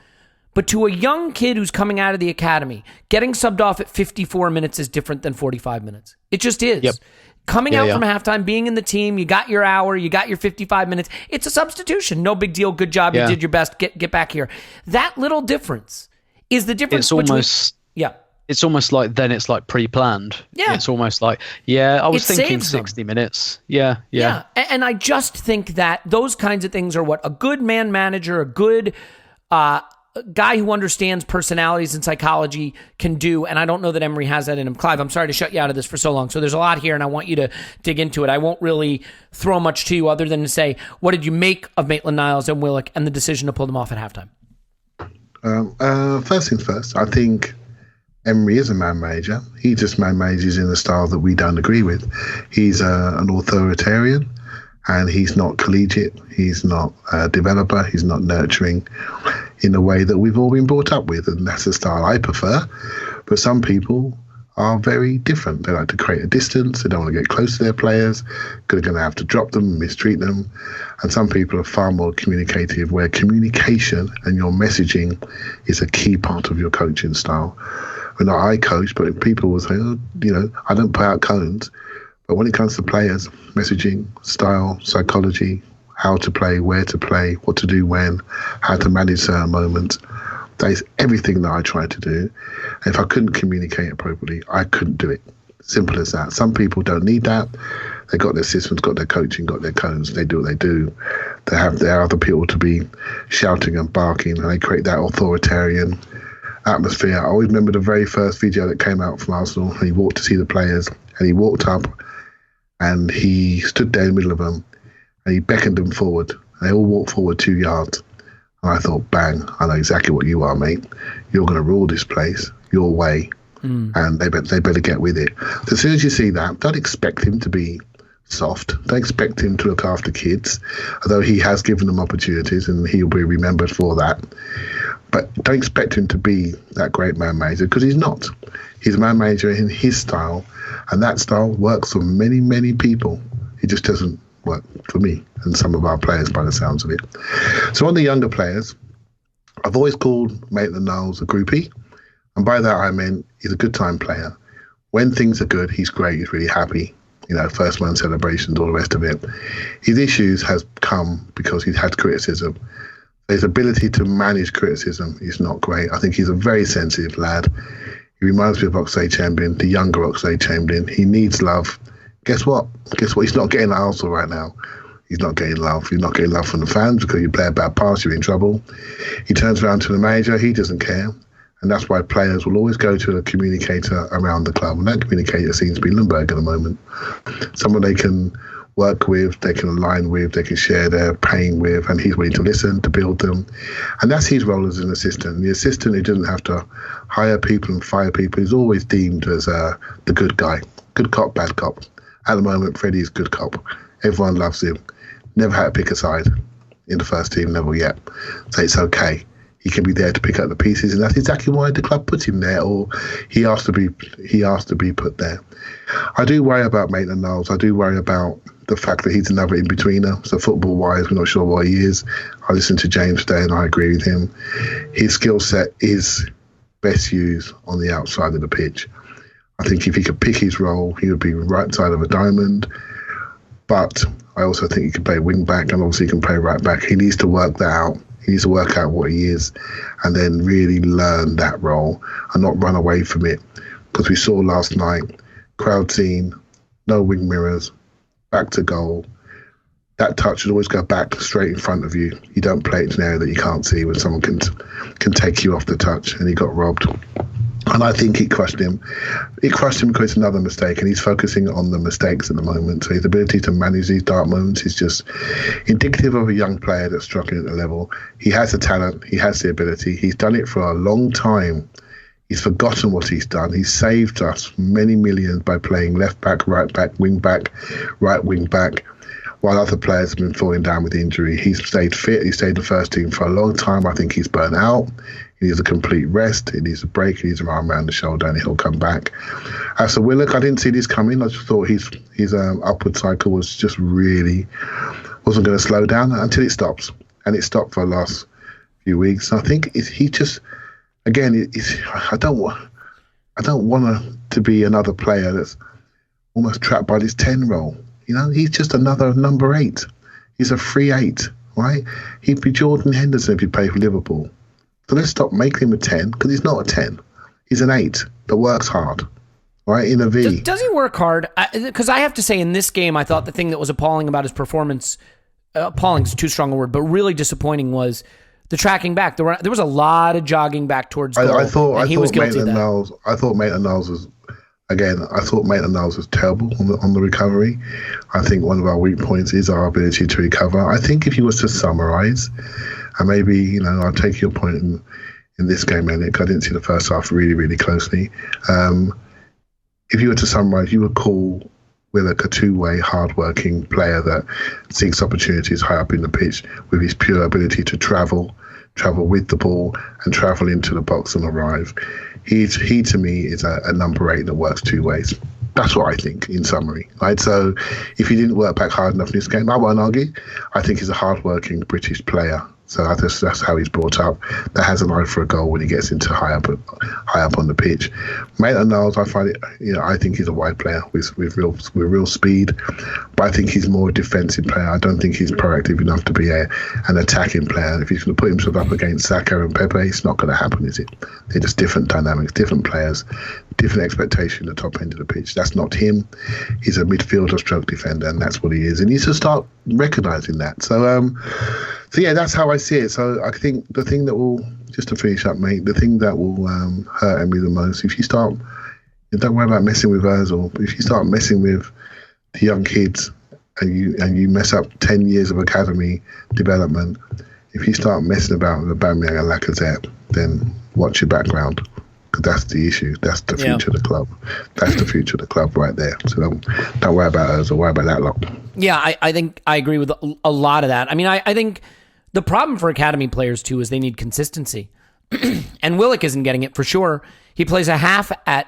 but to a young kid who's coming out of the academy, getting subbed off at 54 minutes is different than 45 minutes. It just is. Yep. Coming out from halftime, being in the team, you got your hour, you got your 55 minutes. It's a substitution. No big deal. Good job. You did your best. Get back here. That little difference is the difference it's almost, between... Yeah. it's almost like then it's like pre-planned. Yeah. It's almost like, I was It thinking saves them. 60 minutes. Yeah. And I just think that those kinds of things are what a good man manager, a good guy who understands personalities and psychology can do. And I don't know that Emery has that in him. Clive, I'm sorry to shut you out of this for so long. So there's a lot here, and I want you to dig into it. I won't really throw much to you other than to say, what did you make of Maitland-Niles and Willock and the decision to pull them off at halftime? First things first, I think Emery is a man manager. He just man manages in a style that we don't agree with. He's an authoritarian, and he's not collegiate. He's not a developer. He's not nurturing in a way that we've all been brought up with, and that's the style I prefer. But some people are very different. They like to create a distance. They don't want to get close to their players. They're going to have to drop them, mistreat them. And some people are far more communicative, where communication and your messaging is a key part of your coaching style. Well, not I coach, but people will say, I don't put out cones. But when it comes to players, messaging, style, psychology, how to play, where to play, what to do when, how to manage certain moments, that is everything that I try to do. And if I couldn't communicate appropriately, I couldn't do it. Simple as that. Some people don't need that. They got their systems, got their coaching, got their cones. They do what they do. They have their other people to be shouting and barking, and they create that authoritarian atmosphere. I always remember the very first video that came out from Arsenal. He walked to see the players, and he walked up, and he stood there in the middle of them, and he beckoned them forward. They all walked forward 2 yards. And I thought, bang, I know exactly what you are, mate. You're going to rule this place your way. And they better get with it. So as soon as you see that, don't expect him to be soft. Don't expect him to look after kids, although he has given them opportunities and he'll be remembered for that. But don't expect him to be that great man manager, because he's not. He's a man manager in his style, and that style works for many, many people. It just doesn't work for me and some of our players, by the sounds of it. So on the younger players, I've always called Maitland-Niles a groupie, and by that I mean he's a good time player. When things are good, he's great, he's really happy. First man celebrations, all the rest of it. His issues has come because he's had criticism. His ability to manage criticism is not great. I think he's a very sensitive lad. He reminds me of Oxlade-Chamberlain, the younger Oxlade-Chamberlain. He needs love. Guess what? He's not getting at Arsenal right now. He's not getting love. He's not getting love from the fans because you play a bad pass, you're in trouble. He turns around to the manager, he doesn't care. And that's why players will always go to a communicator around the club. And that communicator seems to be Lundberg at the moment. Someone they can work with, they can align with, they can share their pain with, and he's willing to listen, to build them. And that's his role as an assistant. The assistant who doesn't have to hire people and fire people is always deemed as the good guy. Good cop, bad cop. At the moment, Freddie's good cop. Everyone loves him. Never had to pick a side in the first team level yet. So it's okay. He can be there to pick up the pieces, and that's exactly why the club put him there, or he asked to be put there. I do worry about Maitland-Niles. I do worry about the fact that he's another in-betweener. So football-wise, we're not sure what he is. I listened to James today, and I agree with him. His skill set is best used on the outside of the pitch. I think if he could pick his role, he would be right side of a diamond. But I also think he can play wing back, and obviously he can play right back. He needs to work that out. He needs to work out what he is and then really learn that role and not run away from it. Because we saw last night, crowd scene, no wing mirrors, back to goal. That touch should always go back straight in front of you. You don't play it in an area that you can't see when someone can take you off the touch, and he got robbed. And I think it crushed him. It crushed him because it's another mistake, and he's focusing on the mistakes at the moment. So his ability to manage these dark moments is just indicative of a young player that's struggling at the level. He has the talent. He has the ability. He's done it for a long time. He's forgotten what he's done. He's saved us many millions by playing left back, right back, wing back, right wing back, while other players have been falling down with injury. He's stayed fit. He stayed in the first team for a long time. I think he's burnt out. He needs a complete rest. He needs a break. He needs an arm around the shoulder, and he'll come back. As for Willock, I didn't see this coming. I just thought his upward cycle was just really wasn't going to slow down until it stops, and it stopped for the last few weeks. I think he just, again, I don't want to be another player that's almost trapped by this 10 role. He's just another number 8. He's a free 8, right? He'd be Jordan Henderson if he played for Liverpool. So let's stop making him a 10, because he's not a 10. He's an 8 that works hard, right? In a V. Does he work hard? Because I have to say, in this game, I thought the thing that was appalling about his performance, appalling is too strong a word, but really disappointing was the tracking back. There was a lot of jogging back towards goal. I thought he was guilty of that. I thought Maitland-Niles was, again, I thought Maitland-Niles was terrible on the recovery. I think one of our weak points is our ability to recover. I think if you was to summarise, and maybe, I'll take your point in this game, Alec, I didn't see the first half really, really closely. If you were to summarise, you would call Willock a two-way, hard-working player that seeks opportunities high up in the pitch with his pure ability to travel with the ball and travel into the box and arrive. He to me is a number 8 that works two ways. That's what I think, in summary. Right? So if he didn't work back hard enough in this game, I won't argue. I think he's a hard-working British player. So that's how he's brought up. That has an eye for a goal when he gets into high up on the pitch. Maitland-Niles, I find it. I think he's a wide player with real speed, but I think he's more a defensive player. I don't think he's proactive enough to be an attacking player. If he's going to put himself up against Saka and Pepe, it's not going to happen, is it? They're just different dynamics, different players, different expectation at the top end of the pitch. That's not him. He's a midfielder stroke defender, and that's what he is. And he needs to start recognising that. So yeah, that's how I see it. So I think the thing that will, just to finish up, mate, the thing that will hurt Emery the most, if you start, don't worry about messing with Özil. If you start messing with the young kids and you mess up 10 years of academy development, if you start messing about with Aubameyang and Lacazette, then watch your background. Because that's the issue. That's the future of the club. That's the future of the club right there. So don't worry about Özil. Worry about that lot. Yeah, I think I agree with a lot of that. I mean, I think the problem for academy players, too, is they need consistency. And Willock isn't getting it for sure. He plays a half at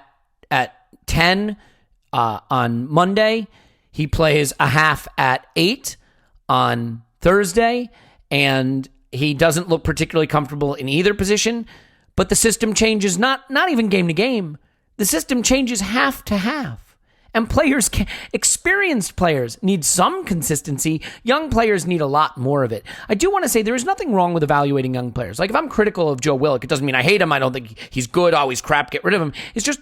10 on Monday. He plays a half at 8 on Thursday. And he doesn't look particularly comfortable in either position. But the system changes not even game to game. The system changes half to half. And experienced players need some consistency. Young players need a lot more of it. I do want to say there is nothing wrong with evaluating young players. Like if I'm critical of Joe Willock, it doesn't mean I hate him. I don't think he's good. Oh, he's crap. Get rid of him. It's just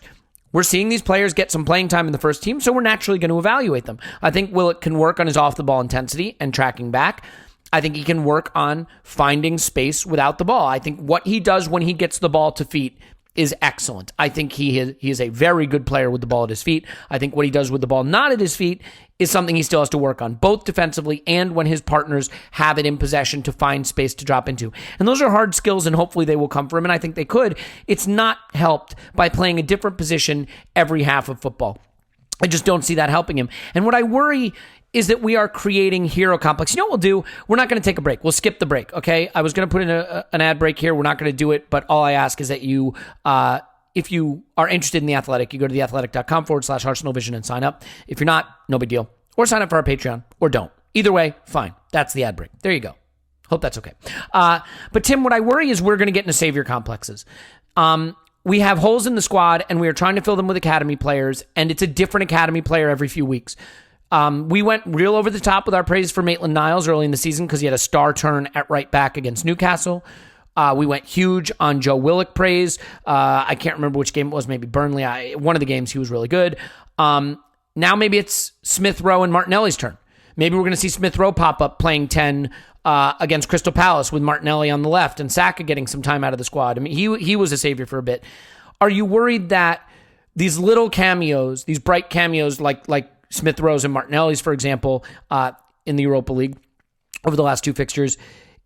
we're seeing these players get some playing time in the first team, so we're naturally going to evaluate them. I think Willock can work on his off-the-ball intensity and tracking back. I think he can work on finding space without the ball. I think what he does when he gets the ball to feet is excellent. I think he is a very good player with the ball at his feet. I think what he does with the ball not at his feet is something he still has to work on, both defensively and when his partners have it in possession to find space to drop into. And those are hard skills, and hopefully they will come for him, and I think they could. It's not helped by playing a different position every half of football. I just don't see that helping him. And what I worry is that we are creating hero complex. You know what we'll do? We're not going to take a break. We'll skip the break, okay? I was going to put in an ad break here. We're not going to do it, but all I ask is that you, if you are interested in The Athletic, you go to theathletic.com/ArsenalVision and sign up. If you're not, no big deal. Or sign up for our Patreon, or don't. Either way, fine. That's the ad break. There you go. Hope that's okay. But Tim, what I worry is we're going to get into savior complexes. We have holes in the squad, and we are trying to fill them with academy players, and it's a different academy player every few weeks. We went real over the top with our praise for Maitland-Niles early in the season because he had a star turn at right back against Newcastle. We went huge on Joe Willock praise. I can't remember which game it was, maybe Burnley. One of the games he was really good. Now maybe it's Smith Rowe and Martinelli's turn. Maybe we're going to see Smith Rowe pop up playing 10 against Crystal Palace with Martinelli on the left and Saka getting some time out of the squad. I mean, he was a savior for a bit. Are you worried that these little cameos, these bright cameos like Smith Rowe's and Martinelli's, for example, in the Europa League over the last two fixtures,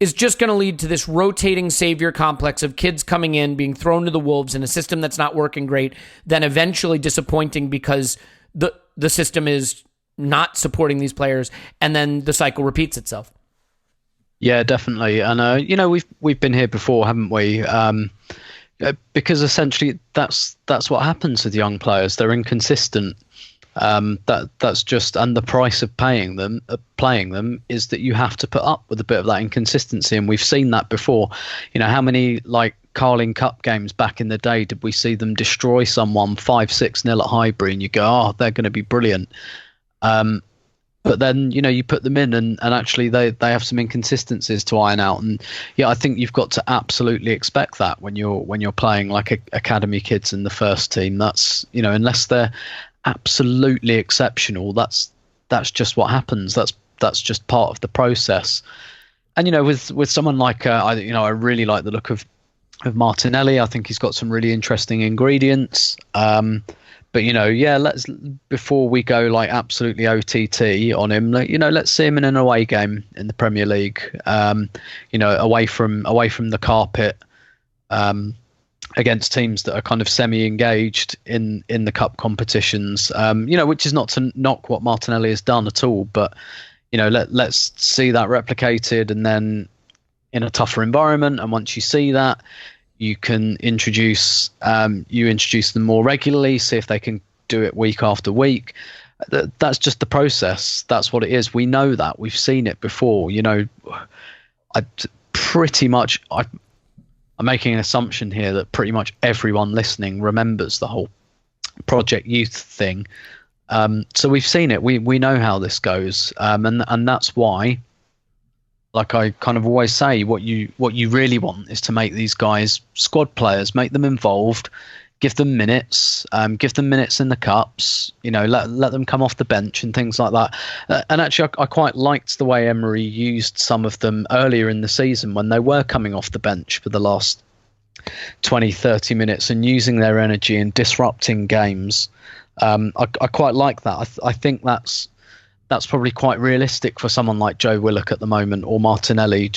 is just going to lead to this rotating savior complex of kids coming in, being thrown to the wolves in a system that's not working great, then eventually disappointing because the system is not supporting these players, and then the cycle repeats itself? Yeah, definitely. And we've been here before, haven't we? Because essentially that's what happens with young players. They're inconsistent. That's just, and the price of playing them is that you have to put up with a bit of that inconsistency, and we've seen that before. How many Carling Cup games back in the day did we see them destroy someone 5-6-0 at Highbury, and you go, oh, they're going to be brilliant. but then you put them in and actually they have some inconsistencies to iron out. And yeah, I think you've got to absolutely expect that when you're playing like academy kids in the first team. That's unless they're absolutely exceptional, that's just what happens. That's just part of the process. And with someone like I really like the look of Martinelli. I think he's got some really interesting ingredients. But let's, before we go like absolutely OTT on him, let's see him in an away game in the Premier League. Away from the carpet, against teams that are kind of semi-engaged in the cup competitions. Which is not to knock what Martinelli has done at all, but let's see that replicated, and then in a tougher environment. And once you see that, you can introduce them more regularly, see if they can do it week after week. That's just the process. That's what it is. We know that. We've seen it before. I'm making an assumption here that pretty much everyone listening remembers the whole Project Youth thing. So we've seen it. We know how this goes. And that's why, like I kind of always say, what you really want is to make these guys squad players, make them involved, give them minutes in the cups, let them come off the bench and things like that. And actually, I quite liked the way Emery used some of them earlier in the season when they were coming off the bench for the last 20, 30 minutes and using their energy and disrupting games. I quite like that. I think that's probably quite realistic for someone like Joe Willock at the moment, or Martinelli,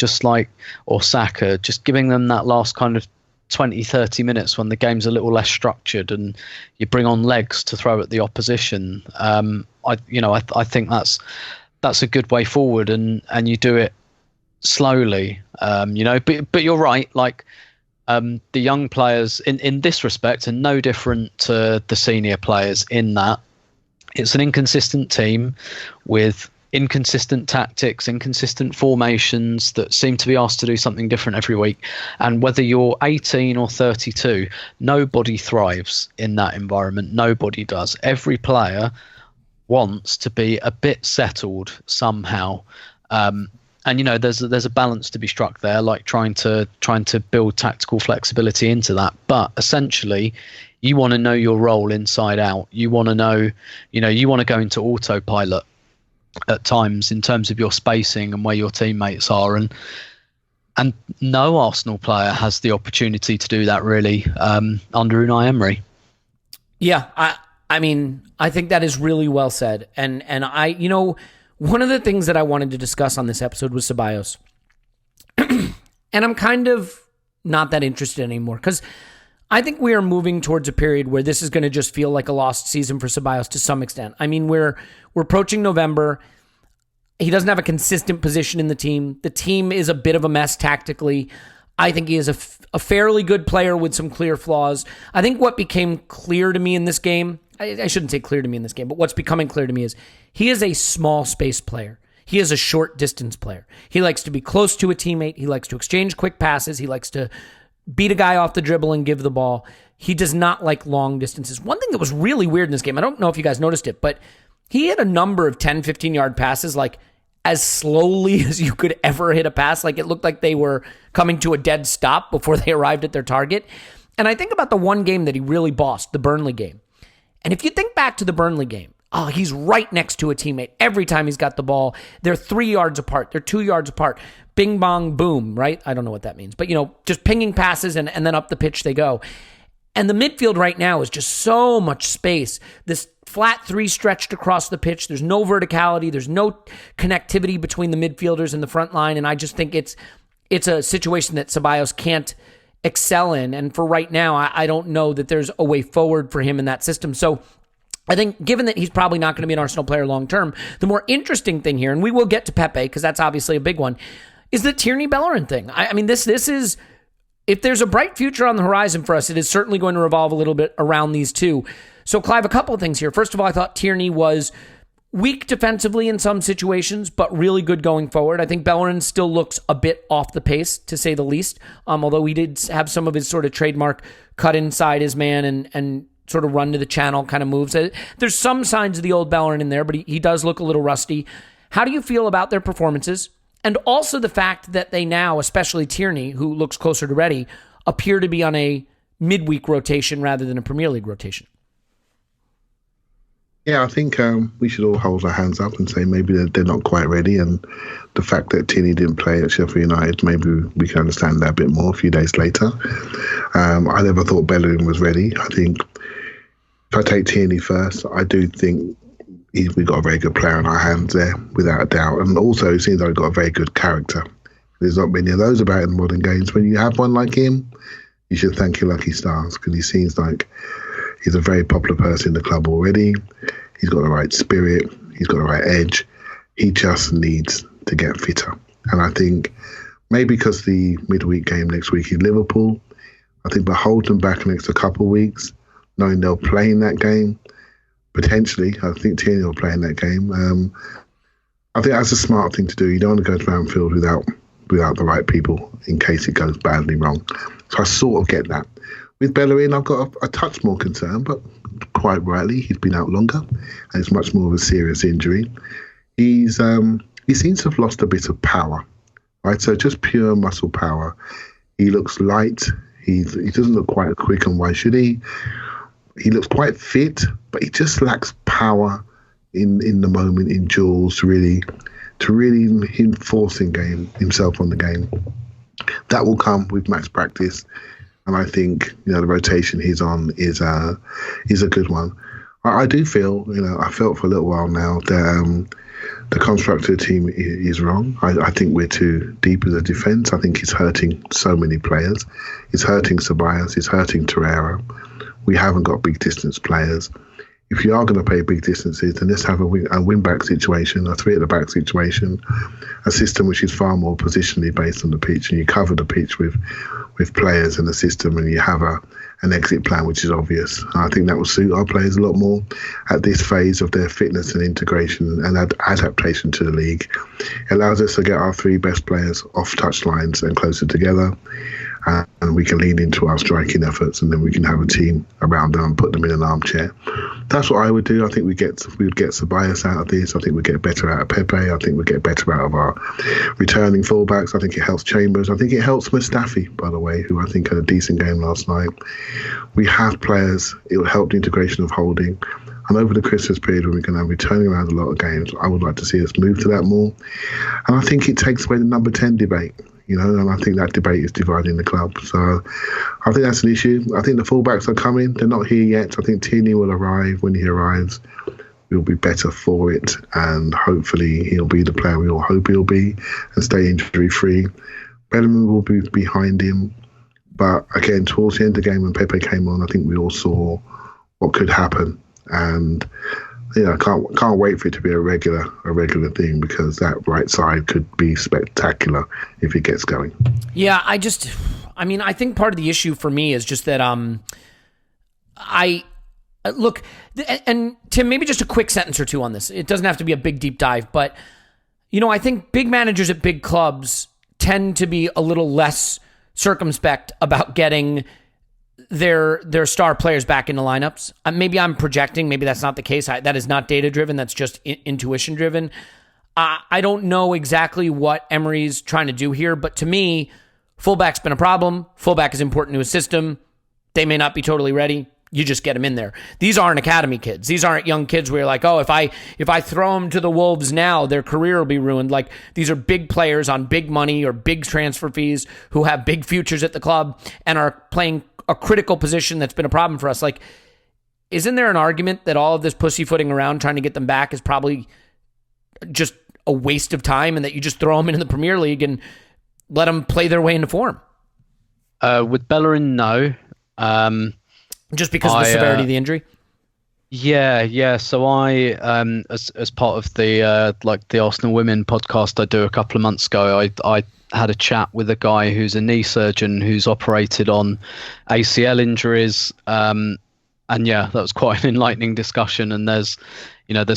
or Saka, just giving them that last kind of 20, 30 minutes when the game's a little less structured and you bring on legs to throw at the opposition. I think that's a good way forward, and you do it slowly. But you're right. Like the young players in this respect are no different to the senior players in that it's an inconsistent team with inconsistent tactics, inconsistent formations that seem to be asked to do something different every week. And whether you're 18 or 32, nobody thrives in that environment. Nobody does. Every player wants to be a bit settled somehow. And there's a balance to be struck there, like trying to build tactical flexibility into that. But essentially, you want to know your role inside out. You want to know, you want to go into autopilot at times in terms of your spacing and where your teammates are. And no Arsenal player has the opportunity to do that really under Unai Emery. Yeah, I mean, I think that is really well said. And I, one of the things that I wanted to discuss on this episode was Ceballos. And I'm kind of not that interested anymore because I think we are moving towards a period where this is going to just feel like a lost season for Ceballos to some extent. I mean, we're approaching November. He doesn't have a consistent position in the team. The team is a bit of a mess tactically. I think he is a fairly good player with some clear flaws. I think what became clear to me in this game, I shouldn't say clear to me in this game, but what's becoming clear to me is he is a small space player. He is a short distance player. He likes to be close to a teammate. He likes to exchange quick passes. He likes to beat a guy off the dribble and give the ball. He does not like long distances. One thing that was really weird in this game, I don't know if you guys noticed it, but he had a number of 10, 15-yard passes, like as slowly as you could ever hit a pass. Like it looked like they were coming to a dead stop before they arrived at their target. And I think about the one game that he really bossed, the Burnley game. And if you think back to the Burnley game, he's right next to a teammate. Every time he's got the ball, they're 3 yards apart. They're 2 yards apart. Bing, bong, boom, right? I don't know what that means. But, just pinging passes and then up the pitch they go. And the midfield right now is just so much space. This flat three stretched across the pitch. There's no verticality. There's no connectivity between the midfielders and the front line. And I just think it's a situation that Ceballos can't excel in. And for right now, I don't know that there's a way forward for him in that system. So I think given that he's probably not going to be an Arsenal player long-term, the more interesting thing here, and we will get to Pepe because that's obviously a big one, is the Tierney-Bellerin thing. I mean, this is, if there's a bright future on the horizon for us, it is certainly going to revolve a little bit around these two. So, Clive, a couple of things here. First of all, I thought Tierney was weak defensively in some situations, but really good going forward. I think Bellerin still looks a bit off the pace, to say the least, although he did have some of his sort of trademark cut inside his man and sort of run to the channel kind of moves. There's some signs of the old Bellerin in there, but he does look a little rusty. How do you feel about their performances? And also the fact that they now, especially Tierney, who looks closer to ready, appear to be on a midweek rotation rather than a Premier League rotation. Yeah, I think we should all hold our hands up and say maybe they're not quite ready. And the fact that Tierney didn't play at Sheffield United, maybe we can understand that a bit more a few days later. I never thought Bellerin was ready. I think if I take Tierney first, I do think we've got a very good player on our hands there, without a doubt. And also, it seems like we've got a very good character. There's not many of those about in modern games. When you have one like him, you should thank your lucky stars, because he seems like he's a very popular person in the club already. He's got the right spirit. He's got the right edge. He just needs to get fitter. And I think maybe because the midweek game next week is Liverpool, I think by holding back next a couple of weeks, knowing they'll play in that game, potentially, I think Tierney will play in that game. I think that's a smart thing to do. You don't want to go to Anfield without the right people in case it goes badly wrong. So I sort of get that. With Bellerin, I've got a touch more concern, but quite rightly, he's been out longer, and it's much more of a serious injury. He seems to have lost a bit of power, right? So just pure muscle power. He looks light. He doesn't look quite quick, and why should he? He looks quite fit, but he just lacks power in the moment, in duels, to really enforce himself on the game. That will come with match practice. And I think, the rotation he's on is a good one. I do feel, I felt for a little while now that the construct of the team is wrong. I think we're too deep as a defence. I think it's hurting so many players. It's hurting Ceballos. It's hurting Torreira. We haven't got big distance players. If you are going to play big distances, then let's have a wing-back situation, a three-at-the-back situation, a system which is far more positionally based on the pitch, and you cover the pitch with players in the system, and you have an exit plan which is obvious. And I think that will suit our players a lot more at this phase of their fitness and integration and adaptation to the league. It allows us to get our three best players off touchlines and closer together, and we can lean into our striking efforts, and then we can have a team around them and put them in an armchair. That's what I would do. I think we would get Ceballos out of this. I think we get better out of Pepe. I think we get better out of our returning fullbacks. I think it helps Chambers. I think it helps Mustafi, by the way, who I think had a decent game last night. We have players. It will help the integration of Holding. And over the Christmas period, when we're going to be turning around a lot of games, I would like to see us move to that more. And I think it takes away the number 10 debate. And I think that debate is dividing the club. So I think that's an issue. I think the fullbacks are coming. They're not here yet. I think Tierney will arrive. When he arrives, we'll be better for it. And hopefully he'll be the player we all hope he'll be and stay injury-free. Bellerin will be behind him. But again, towards the end of the game when Pepe came on, I think we all saw what could happen. And I can't wait for it to be a regular thing, because that right side could be spectacular if it gets going. Yeah, I think part of the issue for me is just that look, and Tim, maybe just a quick sentence or two on this. It doesn't have to be a big deep dive, but I think big managers at big clubs tend to be a little less circumspect about getting their star players back into lineups. Maybe I'm projecting. Maybe that's not the case. That is not data driven. That's just intuition driven. I don't know exactly what Emery's trying to do here, but to me, fullback's been a problem. Fullback is important to his system. They may not be totally ready. You just get them in there. These aren't academy kids. These aren't young kids where you're like, oh, if I throw them to the Wolves now, their career will be ruined. Like, these are big players on big money or big transfer fees who have big futures at the club and are playing a critical position that's been a problem for us. Like, isn't there an argument that all of this pussyfooting around trying to get them back is probably just a waste of time, and that you just throw them into the Premier League and let them play their way into form? With Bellerin, no. Just because of the severity of the injury? Yeah. So I, as part of the the Arsenal Women podcast I do a couple of months ago, I had a chat with a guy who's a knee surgeon who's operated on ACL injuries. And yeah, that was quite an enlightening discussion. And there's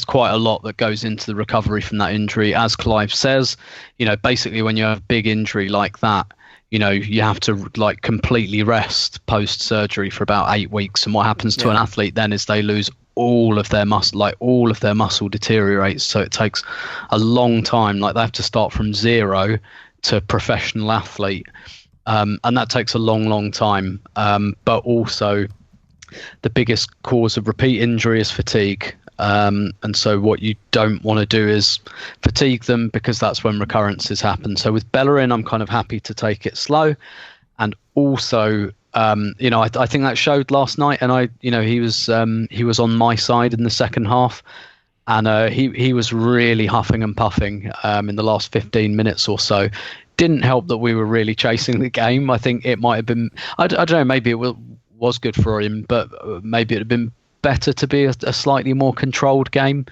quite a lot that goes into the recovery from that injury. As Clive says, basically when you have a big injury like that, you have to like completely rest post surgery for about 8 weeks. And what happens to an athlete then is they lose all of their muscle, like all of their muscle deteriorates. So it takes a long time. Like they have to start from zero to professional athlete. And that takes a long time. But also the biggest cause of repeat injury is fatigue. And so what you don't want to do is fatigue them, because that's when recurrences happen. So with Bellerin, I'm kind of happy to take it slow. And also, I think that showed last night, and he was on my side in the second half, and he was really huffing and puffing in the last 15 minutes or so. Didn't help that we were really chasing the game. I think it might have been, I don't know, maybe it was good for him, but maybe it had been better to be a slightly more controlled game.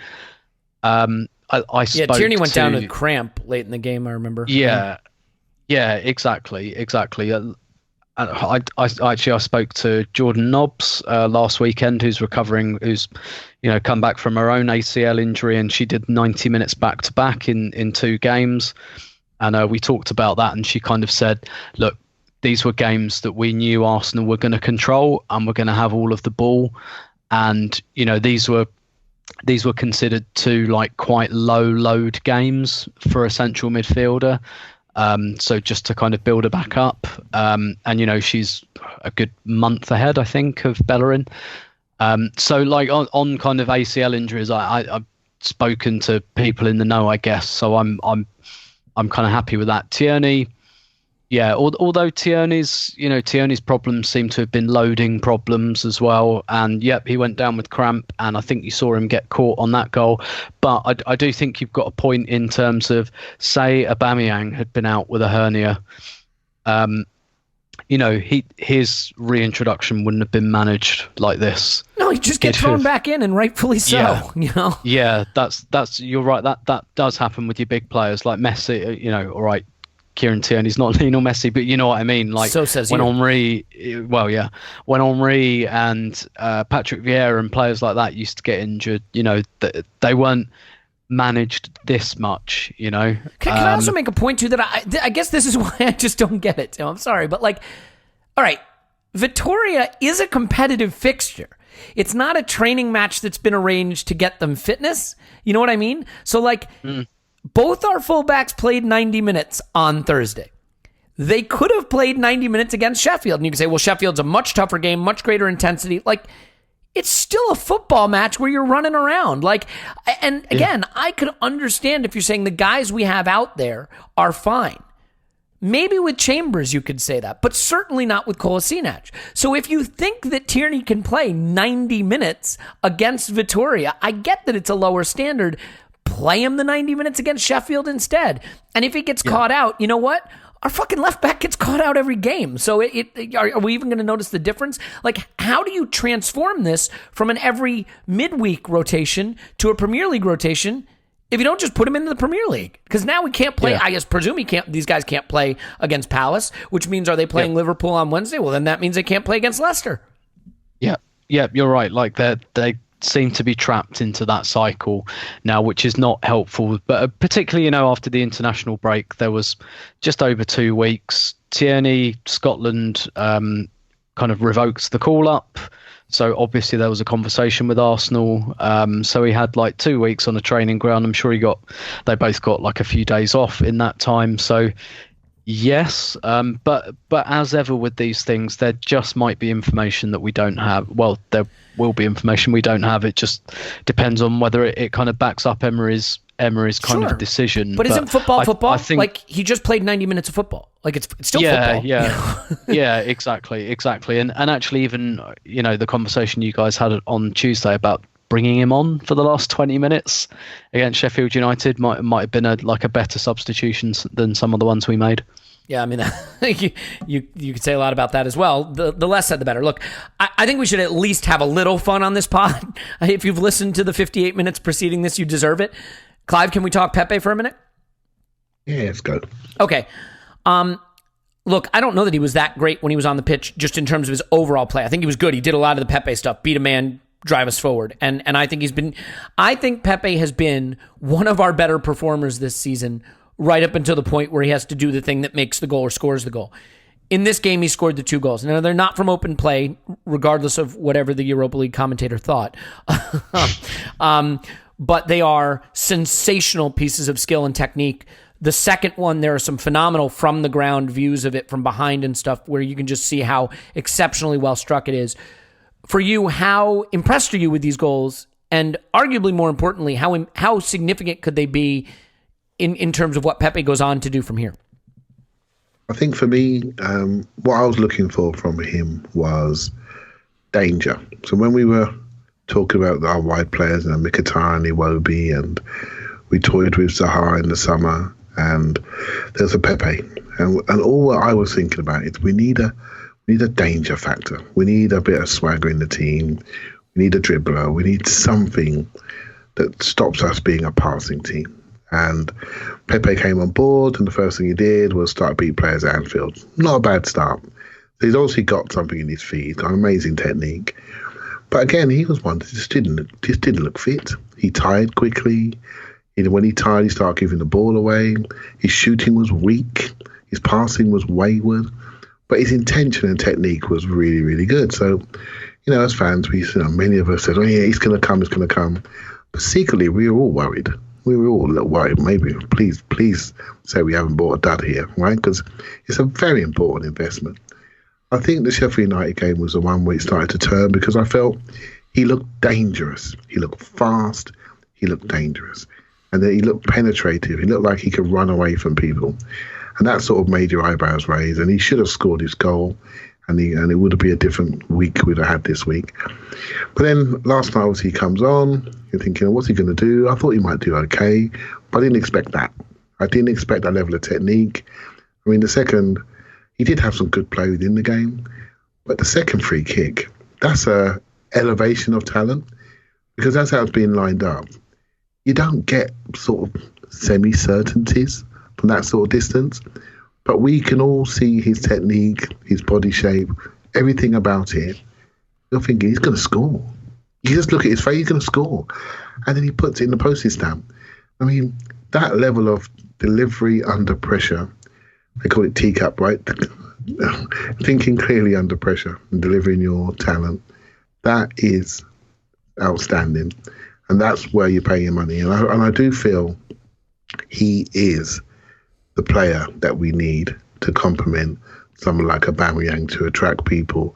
Tierney went down with cramp late in the game, I remember. Yeah, exactly. I spoke to Jordan Nobbs last weekend, who's recovering, who's come back from her own ACL injury, and she did 90 minutes back to back in 2 games, and we talked about that, and she kind of said, look, these were games that we knew Arsenal were going to control and were going to have all of the ball. And these were considered 2 like quite low load games for a central midfielder. So just to kind of build her back up. And she's a good month ahead, I think, of Bellerin. So like on kind of ACL injuries, I've spoken to people in the know, I guess. So I'm kind of happy with that. Tierney. Yeah, although Tierney's problems seem to have been loading problems as well. And he went down with cramp, and I think you saw him get caught on that goal. But I do think you've got a point in terms of, say, Aubameyang had been out with a hernia. His reintroduction wouldn't have been managed like this. No, he just gets thrown back in, and rightfully so. Yeah, yeah, that's you're right. That does happen with your big players like Messi. All right. Kieran Tierney's not Lionel Messi, but you know what I mean. Like so says when you. When Henry and Patrick Vieira and players like that used to get injured, they weren't managed this much. Can I also make a point too that I guess this is why I just don't get it. I'm sorry, but like, all right, Vitoria is a competitive fixture. It's not a training match that's been arranged to get them fitness. You know what I mean? So like. Both our fullbacks played 90 minutes on Thursday. They could have played 90 minutes against Sheffield. And you can say, well, Sheffield's a much tougher game, much greater intensity. Like, it's still a football match where you're running around. Like, and again, I could understand if you're saying the guys we have out there are fine. Maybe with Chambers you could say that, but certainly not with Kolasinac. So if you think that Tierney can play 90 minutes against Vitoria, I get that it's a lower standard. Play him the 90 minutes against Sheffield instead. And if he gets caught out, you know what? Our fucking left back gets caught out every game. So are we even going to notice the difference? Like, how do you transform this from an every midweek rotation to a Premier League rotation if you don't just put him into the Premier League? Because now we can't play. I presume these guys can't play against Palace, which means are they playing Liverpool on Wednesday? Well, then that means they can't play against Leicester. Yeah, you're right. Like they seem to be trapped into that cycle now, which is not helpful. But particularly, after the international break, there was just over 2 weeks. Tierney, Scotland, kind of revoked the call up. So obviously there was a conversation with Arsenal. So he had like 2 weeks on a training ground. I'm sure they both got like a few days off in that time. So yes, but as ever with these things, there just might be information that we don't have. Well, there will be information we don't have. It just depends on whether it kind of backs up Emery's kind of decision. But isn't football football? I think, like, he just played 90 minutes of football. Like, it's still football. Yeah, exactly. And actually, even the conversation you guys had on Tuesday about bringing him on for the last 20 minutes against Sheffield United might have been a better substitution than some of the ones we made. Yeah, I mean, you could say a lot about that as well. The less said, the better. Look, I think we should at least have a little fun on this pod. If you've listened to the 58 minutes preceding this, you deserve it. Clive, can we talk Pepe for a minute? Yeah, let's go. Okay. Look, I don't know that he was that great when he was on the pitch, just in terms of his overall play. I think he was good. He did a lot of the Pepe stuff, beat a man, drive us forward. And I think Pepe has been one of our better performers this season right up until the point where he has to do the thing that makes the goal or scores the goal. In this game, he scored the 2 goals. Now, they're not from open play, regardless of whatever the Europa League commentator thought. But they are sensational pieces of skill and technique. The second one, there are some phenomenal from-the-ground views of it from behind and stuff where you can just see how exceptionally well struck it is. For you, how impressed are you with these goals? And arguably more importantly, how significant could they be in terms of what Pepe goes on to do from here? I think for me, what I was looking for from him was danger. So when we were talking about our wide players, Mkhitaryan, Iwobi, and we toyed with Zaha in the summer, and there's a Pepe. And all I was thinking about is we need a danger factor. We need a bit of swagger in the team. We need a dribbler. We need something that stops us being a passing team. And Pepe came on board, and the first thing he did was start beat players at Anfield. Not a bad start. So he's obviously got something in his feet. He's got an amazing technique. But again, he was one that just didn't look fit. He tired quickly. When he tired, he started giving the ball away. His shooting was weak. His passing was wayward. But his intention and technique was really, really good. So, as fans, many of us said, "Oh yeah, he's going to come. He's going to come." But secretly, we were all worried. We were all a little worried. Maybe, please say we haven't bought a dud here, right? Because it's a very important investment. I think the Sheffield United game was the one where it started to turn because I felt he looked dangerous. He looked fast. He looked dangerous. And then he looked penetrative. He looked like he could run away from people. And that sort of made your eyebrows raise. And he should have scored his goal. And it would have been a different week we'd have had this week. But then last night, obviously, he comes on. You're thinking, what's he going to do? I thought he might do okay. But I didn't expect that. I didn't expect that level of technique. I mean, the second, he did have some good play within the game. But the second free kick, that's a elevation of talent. Because that's how it's being lined up. You don't get sort of semi-certainties from that sort of distance. But we can all see his technique, his body shape, everything about it. You're thinking, he's going to score. You just look at his face, he's going to score. And then he puts it in the postage stamp. I mean, that level of delivery under pressure, they call it teacup, right? Thinking clearly under pressure and delivering your talent, that is outstanding. And that's where you pay your money. And I do feel he is the player that we need to complement someone like Aubameyang to attract people,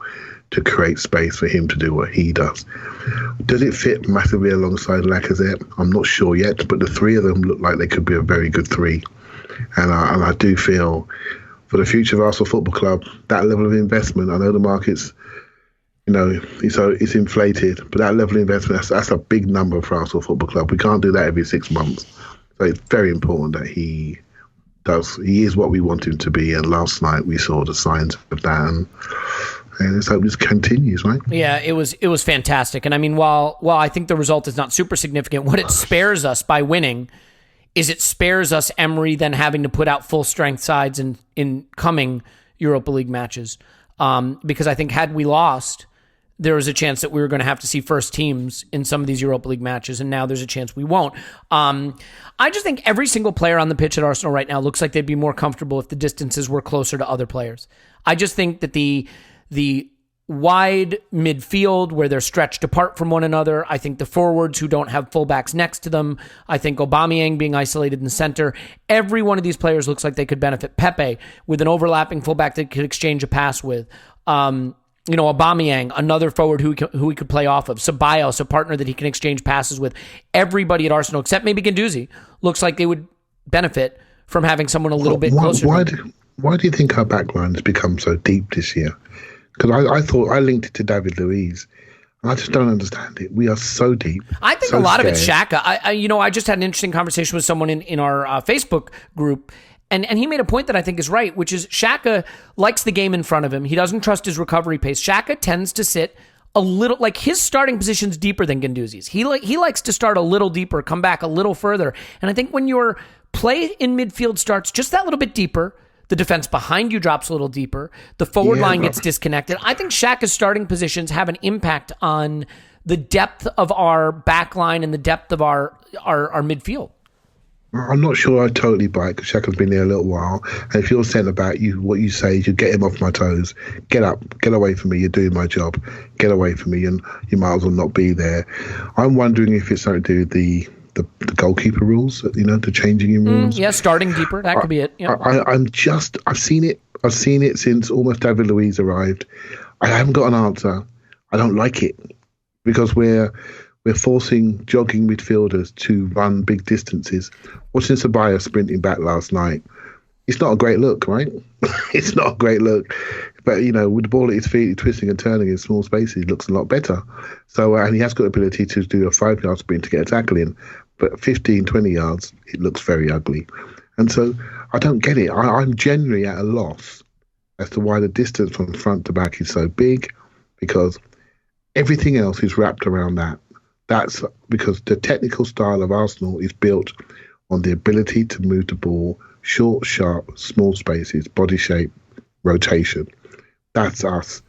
to create space for him to do what he does. Does it fit massively alongside Lacazette? I'm not sure yet, but the three of them look like they could be a very good three. And I do feel for the future of Arsenal Football Club, that level of investment, I know the market's, it's inflated, but that level of investment, that's a big number for Arsenal Football Club. We can't do that every 6 months. So it's very important that he is what we want him to be. And last night we saw the signs of that. And let's hope this continues, right? Yeah, it was fantastic. And I mean, while I think the result is not super significant, what it spares us by winning is it spares us Emery then having to put out full strength sides in coming Europa League matches. Because I think had we lost, there was a chance that we were going to have to see first teams in some of these Europa League matches, and now there's a chance we won't. I just think every single player on the pitch at Arsenal right now looks like they'd be more comfortable if the distances were closer to other players. I just think that the wide midfield where they're stretched apart from one another, I think the forwards who don't have fullbacks next to them, I think Aubameyang being isolated in the center, every one of these players looks like they could benefit. Pepe with an overlapping fullback that could exchange a pass with. Aubameyang, another forward who he could play off of. Ceballos, a partner that he can exchange passes with. Everybody at Arsenal, except maybe Guendouzi, looks like they would benefit from having someone a little bit closer. Why do you think our backline has become so deep this year? Because I thought I linked it to David Luiz. I just don't understand it. We are so deep. I think a lot of it's Xhaka. I just had an interesting conversation with someone in our Facebook group, and he made a point that I think is right, which is Xhaka likes the game in front of him. He doesn't trust his recovery pace. Xhaka tends to sit a little, like his starting position's deeper than Guendouzi's. He likes to start a little deeper, come back a little further. And I think when your play in midfield starts just that little bit deeper, the defense behind you drops a little deeper, the forward line gets disconnected. I think Xhaka's starting positions have an impact on the depth of our back line and the depth of our midfield. I'm not sure I totally buy it because Xhaka's been there a little while. And if you're centre back, what you say is you get him off my toes. Get up, get away from me. You're doing my job. Get away from me, and you might as well not be there. I'm wondering if it's something to do with the goalkeeper rules. The changing in rules. Yeah, starting deeper. That could be it. Yeah. I've seen it. I've seen it since almost David Luiz arrived. I haven't got an answer. I don't like it because we're forcing jogging midfielders to run big distances. Watching Sabaya sprinting back last night, it's not a great look, right? It's not a great look. But, with the ball at his feet, twisting and turning in small spaces, it looks a lot better. So, and he has got the ability to do a 5-yard sprint to get a tackle in. But 15, 20 yards, it looks very ugly. And so I don't get it. I'm genuinely at a loss as to why the distance from front to back is so big, because everything else is wrapped around that. That's because the technical style of Arsenal is built on the ability to move the ball, short, sharp, small spaces, body shape, rotation. That's us.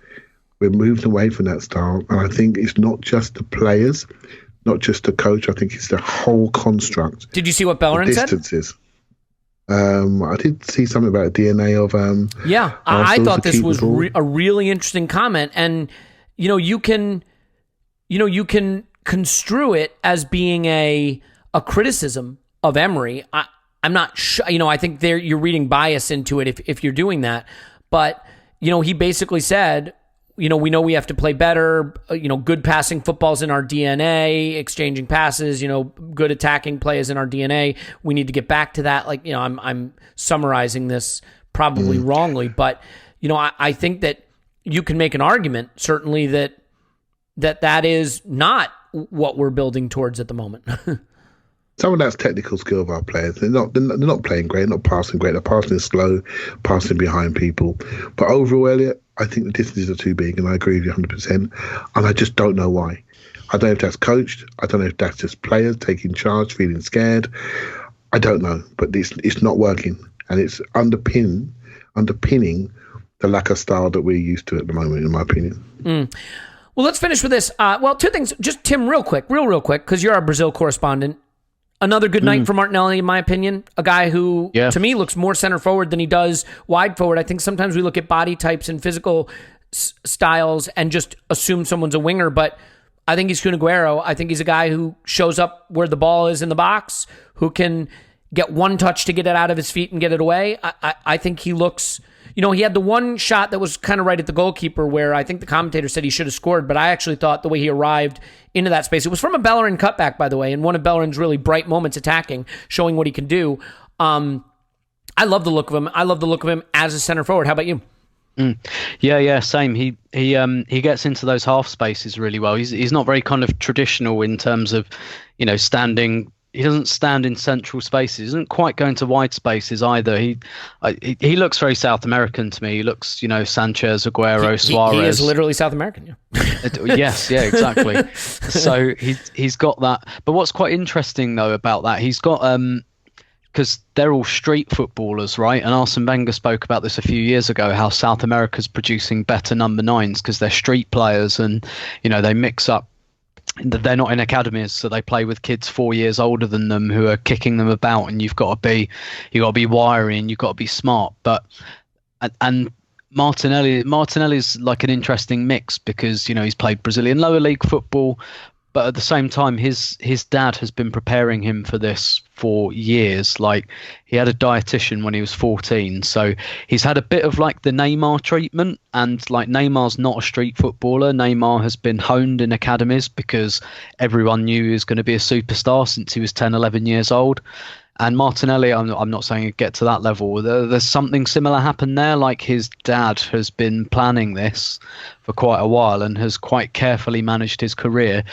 We're moved away from that style. And I think it's not just the players, not just the coach. I think it's the whole construct. Did you see what Bellerin said? Distances. I did see something about the DNA of. Yeah, I thought this was a really interesting comment. And, you can construe it as being a criticism of Emery. I'm not sure. I think you're reading bias into it if you're doing that. But he basically said, we know we have to play better. Good passing football's in our DNA. Exchanging passes. Good attacking play is in our DNA. We need to get back to that. I'm summarizing this probably wrongly, but I think that you can make an argument certainly that is not what we're building towards at the moment. Some of that's technical skill of our players. They're not playing great, not passing great. They're passing slow, passing behind people. But overall, Elliot, I think the distances are too big, and I agree with you 100%. And I just don't know why. I don't know if that's coached. I don't know if that's just players taking charge, feeling scared. I don't know, but it's not working, and it's underpinning the lack of style that we're used to at the moment, in my opinion. Well, let's finish with this. Two things. Just Tim, real quick, because you're our Brazil correspondent. Another good night for Martinelli, in my opinion. A guy who, to me, looks more center forward than he does wide forward. I think sometimes we look at body types and physical styles and just assume someone's a winger, but I think he's Kun Aguero. I think he's a guy who shows up where the ball is in the box, who can get one touch to get it out of his feet and get it away. I think he looks... he had the one shot that was kind of right at the goalkeeper where I think the commentator said he should have scored, but I actually thought the way he arrived into that space, it was from a Bellerin cutback, by the way, and one of Bellerin's really bright moments attacking, showing what he can do. I love the look of him. I love the look of him as a center forward. How about you? Yeah, same. He gets into those half spaces really well. He's not very kind of traditional in terms of, standing. He doesn't stand in central spaces. He doesn't quite go into wide spaces either. He looks very South American to me. He looks, Sanchez, Aguero, Suarez. He is literally South American. Yeah. Yes, yeah, exactly. So he's got that. But what's quite interesting though about that, he's got because they're all street footballers, right? And Arsene Wenger spoke about this a few years ago, how South America's producing better number 9s because they're street players, and they mix up. They're not in academies, so they play with kids 4 years older than them who are kicking them about, and you've got to be wiry and you've got to be smart. But and Martinelli's like an interesting mix because he's played Brazilian lower league football, but at the same time his dad has been preparing him for this for years. Like, he had a dietitian when he was 14, so he's had a bit of like the Neymar treatment. And like, Neymar's not a street footballer. Neymar has been honed in academies because everyone knew he was going to be a superstar since he was 10, 11 years old. And Martinelli, I'm not saying he'd get to that level. There's something similar happened there. Like, his dad has been planning this for quite a while and has quite carefully managed his career.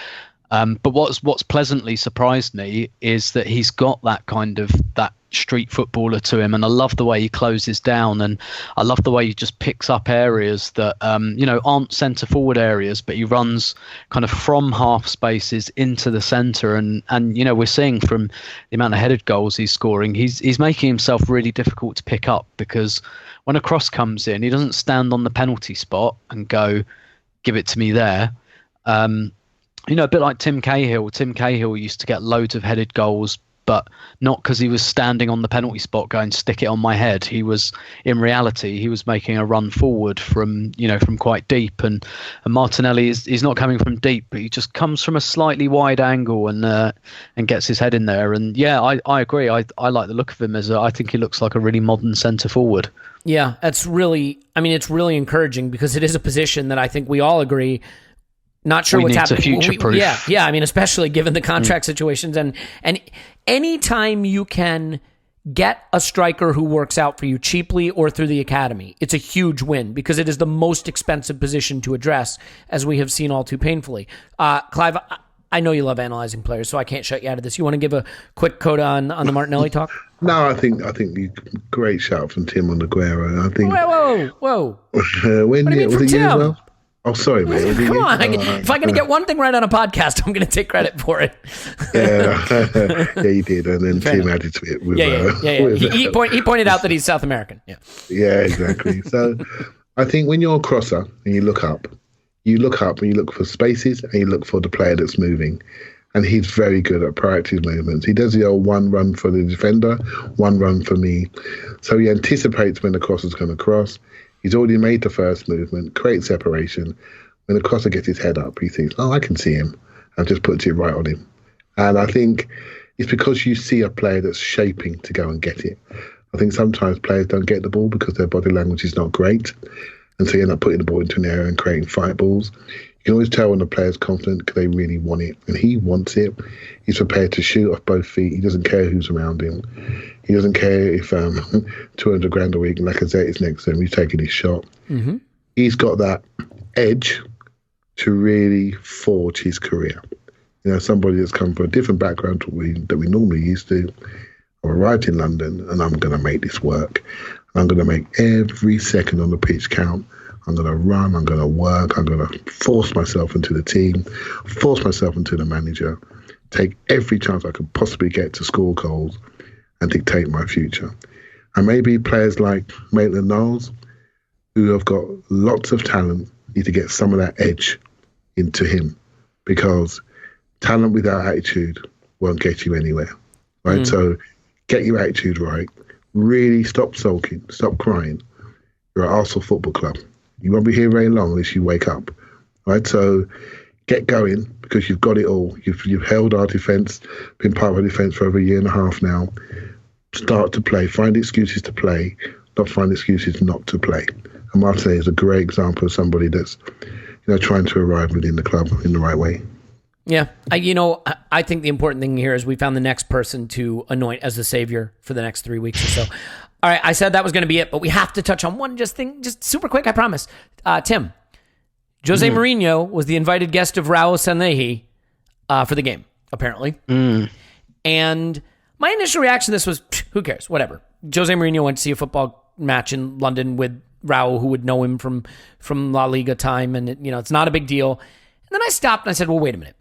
But what's pleasantly surprised me is that he's got that kind of that street footballer to him, and I love the way he closes down, and I love the way he just picks up areas that aren't centre forward areas, but he runs kind of from half spaces into the centre, and we're seeing from the amount of headed goals he's scoring, he's making himself really difficult to pick up, because when a cross comes in, he doesn't stand on the penalty spot and go, give it to me there. A bit like Tim Cahill. Tim Cahill used to get loads of headed goals but not because he was standing on the penalty spot going, stick it on my head. He was, in reality, he was making a run forward from quite deep. And Martinelli he's not coming from deep, but he just comes from a slightly wide angle and gets his head in there. And yeah, I agree. I like the look of him I think he looks like a really modern centre forward. Yeah, it's really encouraging because it is a position that I think we all agree. Not sure what's happening. Future-proof. Yeah. I mean, especially given the contract situations and anytime you can get a striker who works out for you cheaply or through the academy, it's a huge win because it is the most expensive position to address, as we have seen all too painfully. Clive, I know you love analyzing players, so I can't shut you out of this. You want to give a quick coda on the Martinelli talk? No, I think you great shout from Tim on Aguero. I think. Whoa! When what do you mean was from it you as Tim? well? Oh, sorry, mate. Come on. If I'm going to get one thing right on a podcast, I'm going to take credit for it. Yeah, you did. And then Tim added to it. With, He pointed out that he's South American. Yeah, exactly. So I think when you're a crosser and you look up and you look for spaces and you look for the player that's moving. And he's very good at proactive movements. He does the old one run for the defender, one run for me. So he anticipates when the crosser's going to cross. He's already made the first movement, creates separation. When the crosser gets his head up, he thinks, oh, I can see him. And just puts it right on him. And I think it's because you see a player that's shaping to go and get it. I think sometimes players don't get the ball because their body language is not great. And so you end up putting the ball into an area and creating fight balls. You can always tell when the player's confident because they really want it. And he wants it. He's prepared to shoot off both feet. He doesn't care who's around him. He doesn't care if 200 grand a week and Lacazette is next to him. He's taking his shot. Mm-hmm. He's got that edge to really forge his career. You know, somebody that's come from a different background to that we normally used to. I arrived in London and I'm going to make this work. I'm going to make every second on the pitch count. I'm going to run, I'm going to work, I'm going to force myself into the team, force myself into the manager, take every chance I could possibly get to score goals and dictate my future. And maybe players like Maitland-Niles, who have got lots of talent, need to get some of that edge into him because talent without attitude won't get you anywhere, right? So get your attitude right. Really stop sulking, stop crying. You're at Arsenal Football Club. You won't be here very long unless you wake up, right? So get going because you've got it all. You've held our defence, been part of our defence for over a year and a half now. Start to play. Find excuses to play, not find excuses not to play. And Martinelli is a great example of somebody that's, trying to arrive within the club in the right way. Yeah, I think the important thing here is we found the next person to anoint as the savior for the next 3 weeks or so. All right, I said that was going to be it, but we have to touch on one thing, just super quick, I promise. Tim, Jose Mourinho was the invited guest of Raul Sanllehi for the game, apparently. And my initial reaction to this was, who cares, whatever. Jose Mourinho went to see a football match in London with Raul, who would know him from La Liga time, and it's not a big deal. And then I stopped and I said, well, wait a minute.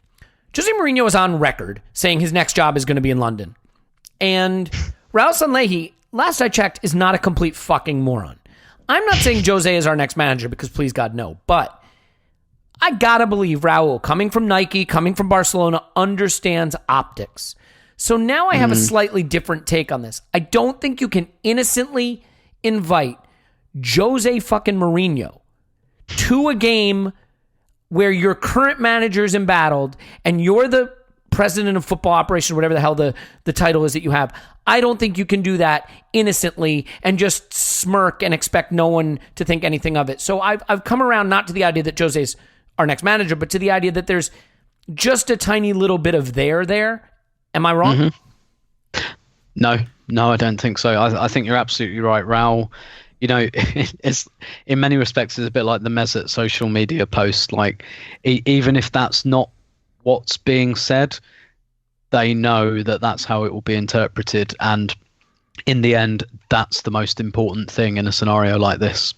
Jose Mourinho is on record saying his next job is going to be in London. And Raul Sanllehi, last I checked, is not a complete fucking moron. I'm not saying Jose is our next manager because please God, no. But I gotta believe Raul, coming from Nike, coming from Barcelona, understands optics. So now I have a slightly different take on this. I don't think you can innocently invite Jose fucking Mourinho to a game where your current manager is embattled and you're the president of football operations, whatever the hell the title is that you have. I don't think you can do that innocently and just smirk and expect no one to think anything of it. So I've come around not to the idea that Jose's our next manager, but to the idea that there's just a tiny little bit of there. Am I wrong? No, I don't think so. I think you're absolutely right, Raul. It's in many respects it's a bit like the Mesut social media post. Like, even if that's not what's being said, they know that that's how it will be interpreted, and in the end, that's the most important thing in a scenario like this.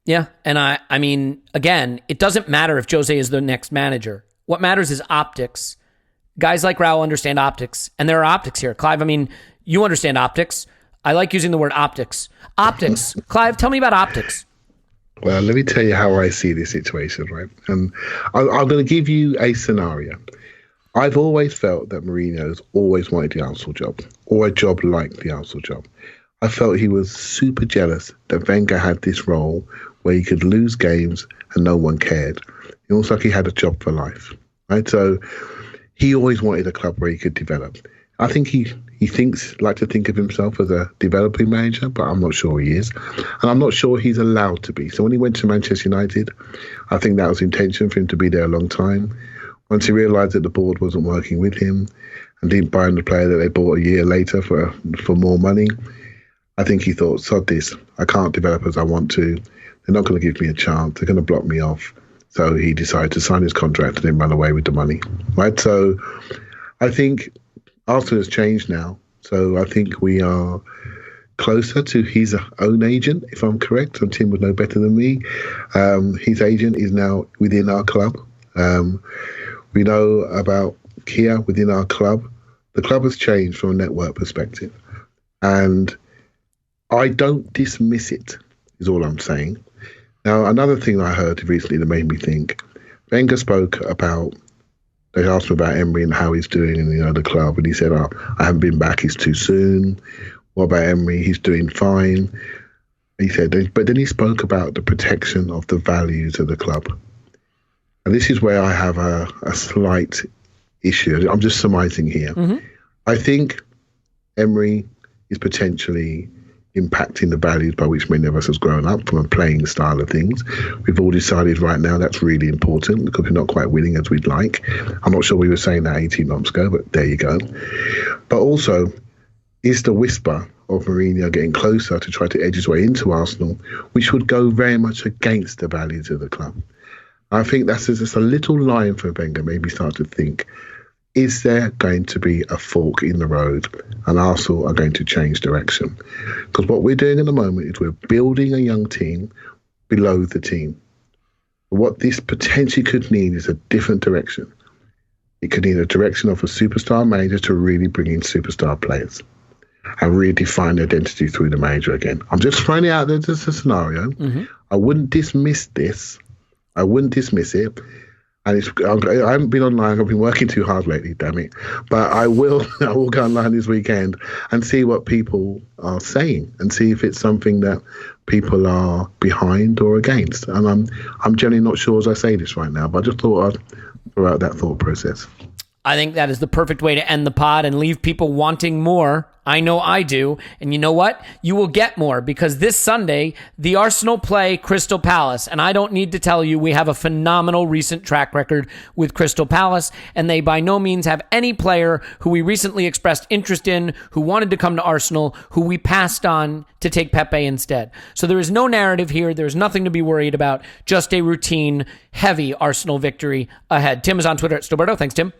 Yeah, and I mean, again, it doesn't matter if Jose is the next manager. What matters is optics. Guys like Raul understand optics, and there are optics here. Clive, I mean, you understand optics. I like using the word optics. Optics. Clive, tell me about optics. Well, let me tell you how I see this situation, right? And I'm going to give you a scenario. I've always felt that Mourinho's always wanted the Arsenal job, or a job like the Arsenal job. I felt he was super jealous that Wenger had this role where he could lose games and no one cared. It was like he had a job for life, right? So he always wanted a club where he could develop. I think he likes to think of himself as a developing manager, but I'm not sure he is. And I'm not sure he's allowed to be. So when he went to Manchester United, I think that was the intention for him to be there a long time. Once he realised that the board wasn't working with him and didn't buy him the player that they bought a year later for more money, I think he thought, sod this, I can't develop as I want to. They're not going to give me a chance. They're going to block me off. So he decided to sign his contract and then run away with the money. Right? So I think Arsenal has changed now. So I think we are closer to his own agent, if I'm correct. And Tim would know better than me. His agent is now within our club. We know about Kia within our club. The club has changed from a network perspective. And I don't dismiss it, is all I'm saying. Now, another thing I heard recently that made me think, Wenger spoke about, they asked him about Emery and how he's doing in the club, and he said, I haven't been back, it's too soon. What about Emery? He's doing fine. He said, but then he spoke about the protection of the values of the club. And this is where I have a slight issue. I'm just surmising here. Mm-hmm. I think Emery is potentially impacting the values by which many of us has grown up from a playing style of things. We've all decided right now that's really important because we're not quite winning as we'd like. I'm not sure we were saying that 18 months ago, but there you go. But also, is the whisper of Mourinho getting closer to try to edge his way into Arsenal, which would go very much against the values of the club? I think that's just a little line for Wenger, maybe start to think, is there going to be a fork in the road and Arsenal are going to change direction? Because what we're doing at the moment is we're building a young team below the team. What this potentially could need is a different direction. It could need a direction of a superstar manager to really bring in superstar players and really define the identity through the manager again. I'm just throwing it out there as a scenario. Mm-hmm. I wouldn't dismiss this. I wouldn't dismiss it. And I haven't been online. I've been working too hard lately, damn it. But I will go online this weekend and see what people are saying and see if it's something that people are behind or against. And I'm generally not sure as I say this right now, but I just thought I'd throw out that thought process. I think that is the perfect way to end the pod and leave people wanting more. I know I do. And you know what? You will get more because this Sunday, the Arsenal play Crystal Palace. And I don't need to tell you, we have a phenomenal recent track record with Crystal Palace. And they by no means have any player who we recently expressed interest in, who wanted to come to Arsenal, who we passed on to take Pepe instead. So there is no narrative here. There's nothing to be worried about. Just a routine, heavy Arsenal victory ahead. Tim is on Twitter at Stoberto. Thanks, Tim.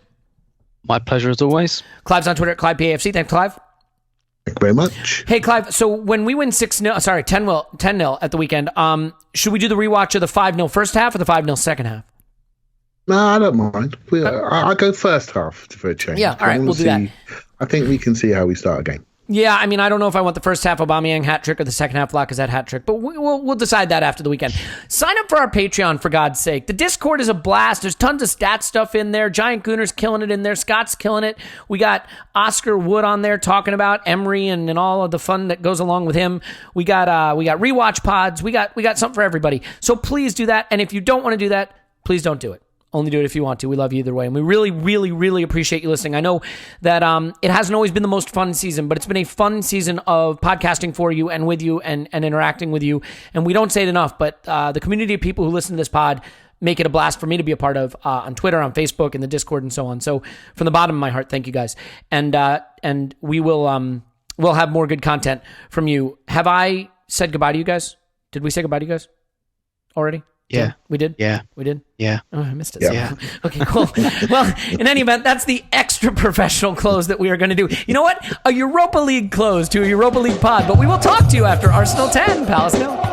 My pleasure as always. Clive's on Twitter at ClivePAFC. Thanks, Clive. Thank you very much. Hey, Clive, so when we win 10-0 at the weekend, should we do the rewatch of the 5-0 first half or the 5-0 second half? No, I don't mind. I'll go first half for a change. Yeah, all right, we'll do that. I think we can see how we start again. Yeah, I mean, I don't know if I want the first half Aubameyang hat trick or the second half Lacazette hat trick, but we'll decide that after the weekend. Sign up for our Patreon, for God's sake. The Discord is a blast. There's tons of stat stuff in there. Giant Gooner's killing it in there. Scott's killing it. We got Oscar Wood on there talking about Emery and all of the fun that goes along with him. We got rewatch pods. We got something for everybody. So please do that. And if you don't want to do that, please don't do it. Only do it if you want to. We love you either way. And we really, really, really appreciate you listening. I know that it hasn't always been the most fun season, but it's been a fun season of podcasting for you and with you and interacting with you. And we don't say it enough, but the community of people who listen to this pod make it a blast for me to be a part of on Twitter, on Facebook, in the Discord, and so on. So from the bottom of my heart, thank you guys. And we will we'll have more good content from you. Have I said goodbye to you guys? Did we say goodbye to you guys already? Yeah. We did? Yeah. We did? Yeah. Oh, I missed it. Yeah. Okay, cool. Well, in any event, that's the extra professional close that we are going to do. You know what? A Europa League close to a Europa League pod, but we will talk to you after Arsenal 10, Palace 0.